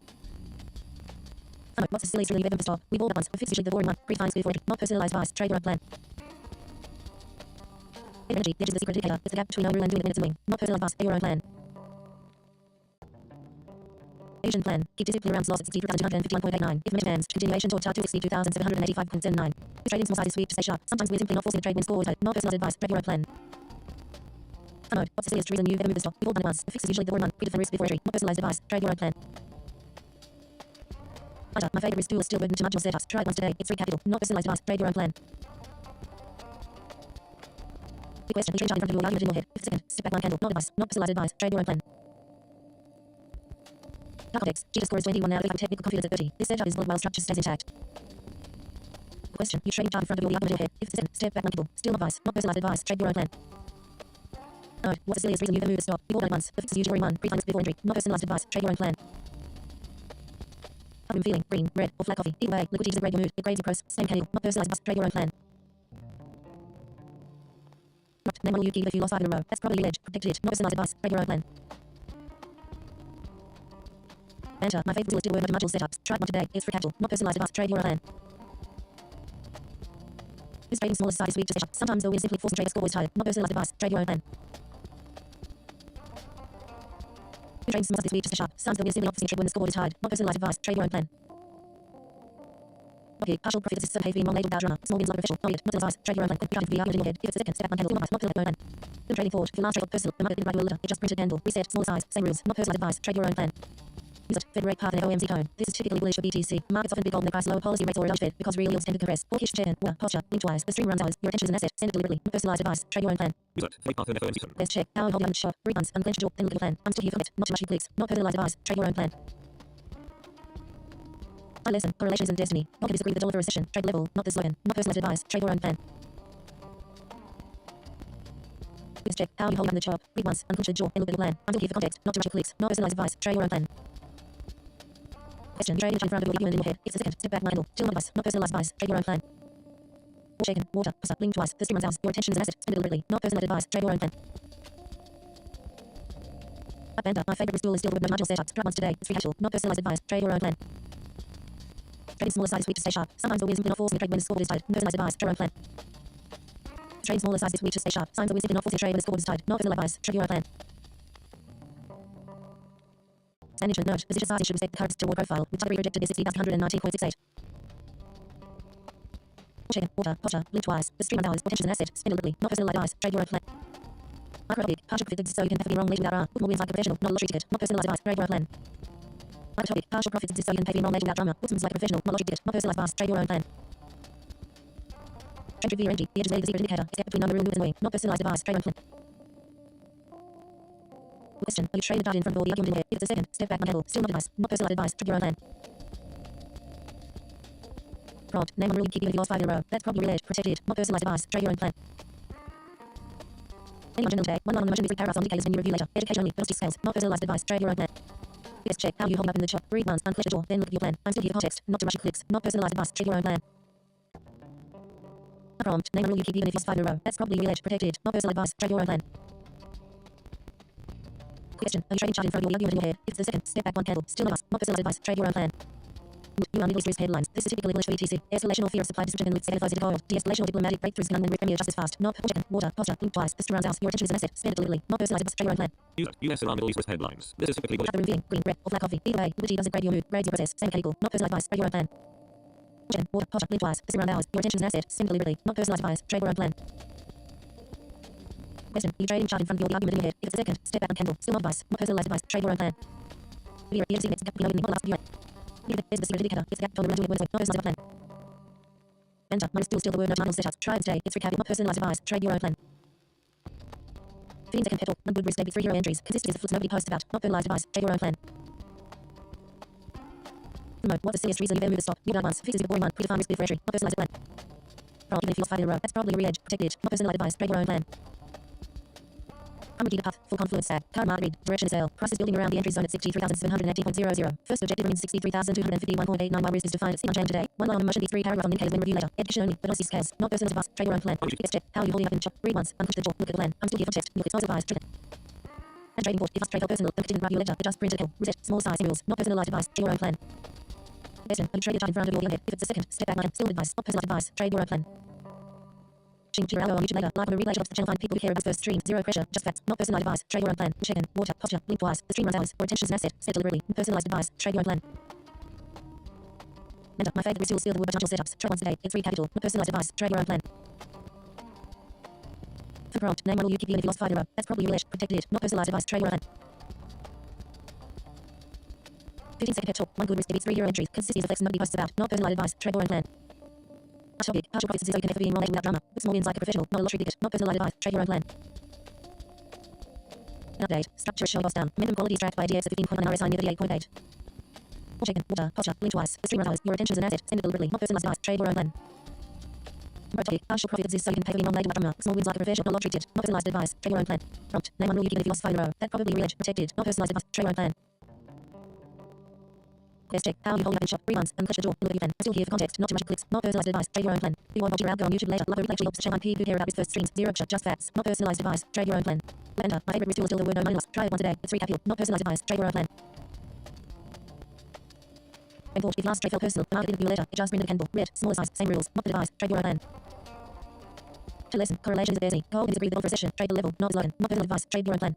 What's the silliest rule you've ever stopped? We've all done once. The fix is usually the boring one. Predefined risk before entry. Not personalized advice. Trade your own plan. Energy, the edge is the secret indicator. It's the gap between overall and doing it minutes and doing. Not personal advice. Pay your own plan. Asian plan. Keep discipline around loss at 62,251.89. Information ends. Continuation to chart 262,785.79. Trading small sizes sweep to stay sharp. Sometimes we're simply not forcing the trade when score is high. Not personal advice. Trade your own plan. Fun mode. What's the silliest reason you've ever moved the stock? We've all done it once. The fix is usually the one. Predefine risk before entry. Not personalized advice. Trade your own plan. My favorite risk tool is still written to match your setups. Try it once today. It's free capital. Not personalized advice. Trade your own plan. The question. You change out in front of you. Argument in your head. If second. Step back one candle. Not advice. Not personalized advice. Trade your own plan. Narcotics. Cheetah score is 21 now. If I'm technical confidence at 30. This setup is well structured. Stays intact. Question. You trading chart in front of you. Argument in your head. If second. Step back one candle. Still advice. Not personalized advice. Trade your own plan. Node. What's the silliest reason you've ever moved the stock? We've all done it once. The fix is usually one. Predefine risk before entry. Not personalized advice. Trade your own plan. I'm feeling green, red, or flat coffee. Either way, liquidity doesn't grade your mood. It grades your pros. Same candle. Not personalized advice. Trade your own plan. Not. Name will you keep if you lost 5 in a row. That's probably your edge. Protected it. Not personalized advice. Trade your own plan. Enter. My favorite tool is still word module setups. Try one today. It's free capital. Not personalized advice. Trade your own plan. This trading smaller size sweep to stay. Sometimes though we're simply forcing trader score is higher. Not personalized advice. Trade your own plan. We trade small size sweep to stay sharp. Sometimes though we're simply forcing trade when the score is high. Not personalized advice. Trade your own plan. Okay, partial profit assist heavy wrong label without drama. Small wins are official. Not yet. Not advice. Trade your own plan. Quick the argument in your head. If it's a second, step back one candle. Not personal advice. Not trading forward. If your last trade personal, the market didn't write you a letter. It just printed candle. Reset. Smaller size. Same rules. Not personalized advice. Trade your own plan. Use it. Fed rate path and FOMC tone. This is typically bullish for BTC. Markets often bid gold when they price lower policy rates or a large Fed because real yields tend to compress. Hawkish churn, posture, link-wise. The stream runs hours. Your attention is an asset. Send it deliberately. Not personalized advice. Trade your own plan. Use it. Fed path and FOMC tone. Let's check. How I hold the shot. Read once. Unclench your jaw. Then look at your plan. I'm still here for it. Not too much you clicks. Not personalized advice. Trade your own plan. My lesson. Correlations and destiny. Not to disagree with the dollar for a recession. Trade level. Not the slogan. Not personalized advice. Trade your own plan. Let's check. How you hold the job. Read once. Unclench your jaw. Then look at your plan. I'm still here for context. Not too much you clicks. Not personalized advice. Trade your own plan. Question. Trading in front of you and in your head. It's a second. Step back one candle. Still not advice. Not personalized advice. Trade your own plan. Shaken. Water. Puzzle. Blink twice. The stream runs hours. Your attention is an asset. Spend it deliberately. Not personalized advice. Trade your own plan. My favorite risk tool is still the module setups. Try once today. It's free capital. Not personalized advice. Trade your own plan. Trading smaller size sweep to stay sharp. Sometimes the wins simply not forcing the trade when the score is tight. Personalized advice. Trade your own plan. Trading smaller size sweep to stay sharp. Sometimes the wins simply not forcing the trade when the score is tight. Not personalized advice. Trade your own plan. Management note. Position size should respect the current reward profile, which category rejected is 60,119.68. Shaken. Water. Posture. Blink twice. The stream runs hours. Attention is an asset. Spend it deliberately. Not personalized advice. Trade your own plan. Microtopic. Partial profit so you can have a wrong later without R. Put more wins like a professional. Not a lottery ticket. Not personalized advice. Trade your own plan. Microtopic. Partial profits exist so you can pay wrong later without drama. Put some wins like a professional. Not a lottery ticket. Not personalized advice. Trade your own plan. Trend review energy. The edge is the secret indicator. It's gap between number and movement and weight. Not personalized advice. Trade your own plan. Question. Are you trading the data in front of all the argument in your head? If it's a second, step back one candle. Still not advice. Not personalized advice. Trade your own plan. Prompt. Name one rule you keep even if you lost 5 in a row. That's probably real edge. Protected it. Not personalized advice. Trade your own plan. Anyone general today. One line on emotion with 3 paragraphs on indicators when you review later. Education only. Velocity scales. Not personalized advice. Trade your own plan. Yes, check. How you hold up in the chart. Read once. Unclench your jaw. Then look at your plan. I'm still here for context. Not to rush your clicks. Not personalized advice. Trade your own plan. Prompt. Name a rule you keep even if you lost 5 in a row. That's probably real edge. Protected. Not personalized advice. Trade your own plan. Question. Are you trading chart in front of your argument in your head? If it's the second, step back one candle. Still not advice. Not personalized advice. Trade your own plan. You are Middle East risk headlines. This is typically bullish for BTC. Escalation or fear of supply disruption with second flows into oil. De-escalation or diplomatic breakthroughs can unwind premier just as fast. Not chicken. Water. Posture. Blink twice. The stream runs hours. Your attention is an asset. Spend it deliberately. Not personalized advice. Trade your own plan. US and Middle East risk headlines. This is typically bullish. Reviewing. Green, red, or flat coffee. Either way, liquidity doesn't grade your mood. Grades your process. Same chemical. Not personalized advice. Trade your own plan. Chicken. Water. Posture. Blink twice. The stream runs hours. Your attention is an asset. Spend it deliberately. Not personalized advice. Trade your own plan. Question. You trading chart in front of your argument in your head. If it's a second, step back one candle. Still not advice. Not personalized advice. Trade your own plan. The EMC next gap below the last video. There's the secret indicator. It's a gap between the not personalized plan. Enter. Minus still the word not module setups. Try it today. It's free capital. Not personalized advice. Trade your own plan. 15 second petal. One good risk maybe 3 hero entries. Consistency of foots nobody posts about. Not personalized advice. Trade your own plan. Remote. What's the silliest reason you've ever moved the stock? You've done once. Fixes is a boring one. Predefine risk before entry. Not personalized plan. From even if you lost 5 in a row. That's probably a re-edge. Protected it. Not personalized advice. Trade your own plan. I'm path. Full confluence sag. Power market read. Direction sale. Prices building around the entry zone at 63,718.00. First objective remains 63,251.89 while risk is defined at C on chain today. One line on motion beats 3 paragraphs on indicators when review later. Education only. But honestly scarce. Not personal advice. Trade your own plan. Let's check. How are you holding up in the shop? Read once. Unclench the jaw. Look at the plan. I'm still here for text. Look, it's not advice. Trade. And trading board. If it's trade for personal, don't didn't grab your ledger. It just printed hell. Reset. Small size rules. Not personalized advice. Trade your own plan. Question. Are you trading chart in front of your head? If it's a second, step back line. Still advice. Not personalized advice. Trade your own plan. GoldCheetahAlgo on YouTube later. Live on a replay jobs. The channel find people who care about first streams. Zero pressure. Just facts. Not personalized advice. Trade your own plan. Check in. Water. Posture. Link twice. The stream runs hours. Or attention is an asset. Set deliberately. Personalized advice. Trade your own plan. Mentor. My favorite is steal the wood but setups. Trade once a day. It's free capital. Not personalized advice. Trade your own plan. For prompt. Name one will you keep even if you lost €5. That's probably real. Protected it. Not personalized advice. Trade your own plan. 15-second pep talk. One good risk beats €3 entries. Consistency is a flex nobody posts about. Not personalized advice. Trade your own plan. Topic. Partial profits is so you can never be in wrong without drama. Book small wins like a professional. Not a lottery ticket. Not personalized advice. Trade your own plan. Update. Structure is show boss down. Minimum quality is tracked by a DX of 15.1 and RSI near 38.8. Check in. Water. Posture. Link twice. The stream runs hours. Your attention is an asset. Send it deliberately. Not personalized advice. Trade your own plan. Topic. Partial profit exists so you can pay for being wrong without drama. Small wins like a professional. Not a lottery ticket. Not personalized advice. Trade your own plan. Prompt. Name one rule you keep even if you lost €5. That probably real. Protected. Not personalized advice. Trade your own plan. Quest check. How are you holding up in shop? Read once and clutch the jaw. Look at your pen. Still here for context. Not too much clicks. Not personalized advice. Trade your own plan. Do you want GoldCheetahAlgo on YouTube later? Love a replay helps the channel people who care about his first streams. Zero pressure. Just facts. Not personalized advice. Trade your own plan. Enter. My favorite risk tool is still the word no money loss. Try it once a day. It's free capital. Not personalized advice. Trade your own plan. Import. If last trade felt personal, the market didn't view later. It just printed a candle. Red. Smaller size. Same rules. Not the device. Trade your own plan. To lesson. Correlation is a bearsy. Gold is agreed with gold for a session. Trade the level. Not slogan. Not personal advice. Trade your own plan.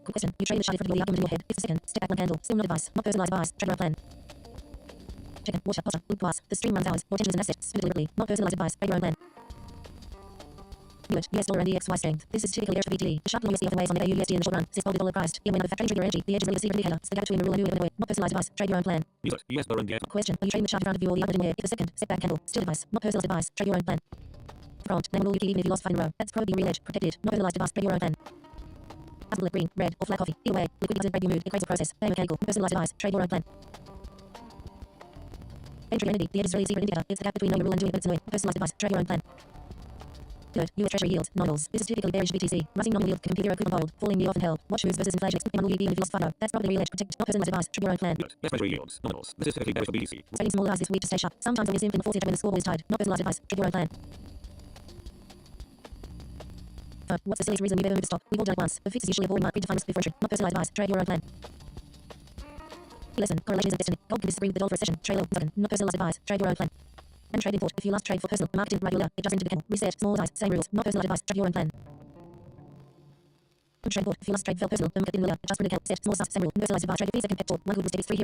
Question. You trade the shot in front of the argument in your head. It's a second. Step back one candle. Still not advice. Not personalized advice. Trade your own plan. Check in. Water. Posture. Loop twice. The stream runs hours. Your attention is an asset. Spend it deliberately. Not personalized advice. Trade your own plan. US dollar and XY strength. This is typically for BTC. The sharp USD often weighs on the AUUSD in the short run. This is dollar priced. Even when the factoring trigger energy, the edge is really a secret indicator. It's the gap between the rule and new event. Not personalized advice. Trade your own plan. US dollar and Question. Are you trading the chart in front of you or the argument in your head? If a second. Step back candle. Still advice. Not personalized advice. Trade your own plan. Prompt. Name one rule you keep even if you lost 5 in a row. That's probably real edge. Protected. Not personalized advice. Trade your own plan. Apple, green, red, or flat coffee. Either way, liquidity doesn't break your mood. It creates a process. Very mechanical. Personalized advice. Trade your own plan. Entry entity. The edge is really a secret indicator. It's the gap between knowing the rule and doing it, but it's annoying. Personalized advice. Trade your own plan. Good. US Treasury yield. Nominals. This is typically bearish BTC. Rising nominal yield can compare a coupon hold. Falling yield often held. Watch moves versus inflation. Name one rule you keep even if you lost 5. That's probably real edge. Protect. Not personalized advice. Trade your own plan. US Treasury yields. Nominals. This is typically bearish for BTC. Trading small lies this week to stay sharp. Sometimes only simply in the 40th when the scoreboard is tied. Not personalized advice. Trade your own plan. What's the silliest reason we've ever moved to stop? We've all done it once. The fix is usually avoiding my predefined risk before entry. Not personalized advice. Trade your own plan. Lesson. Correlation is a destiny. Gold can disagree with the dollar for a session. Trade low. Second. Not personalized advice. Trade your own plan. And trade import. If you last trade for personal, the market didn't write you out. It just entered the candle. Reset. Small size. Same rules. Not personalized advice. Trade your own plan. Trade import. If you last trade for personal, the market didn't write you out. It just printed a candle. Set. Small size. Same rule. Personalized advice. Trade 15-second pep talk. One good mistake is €3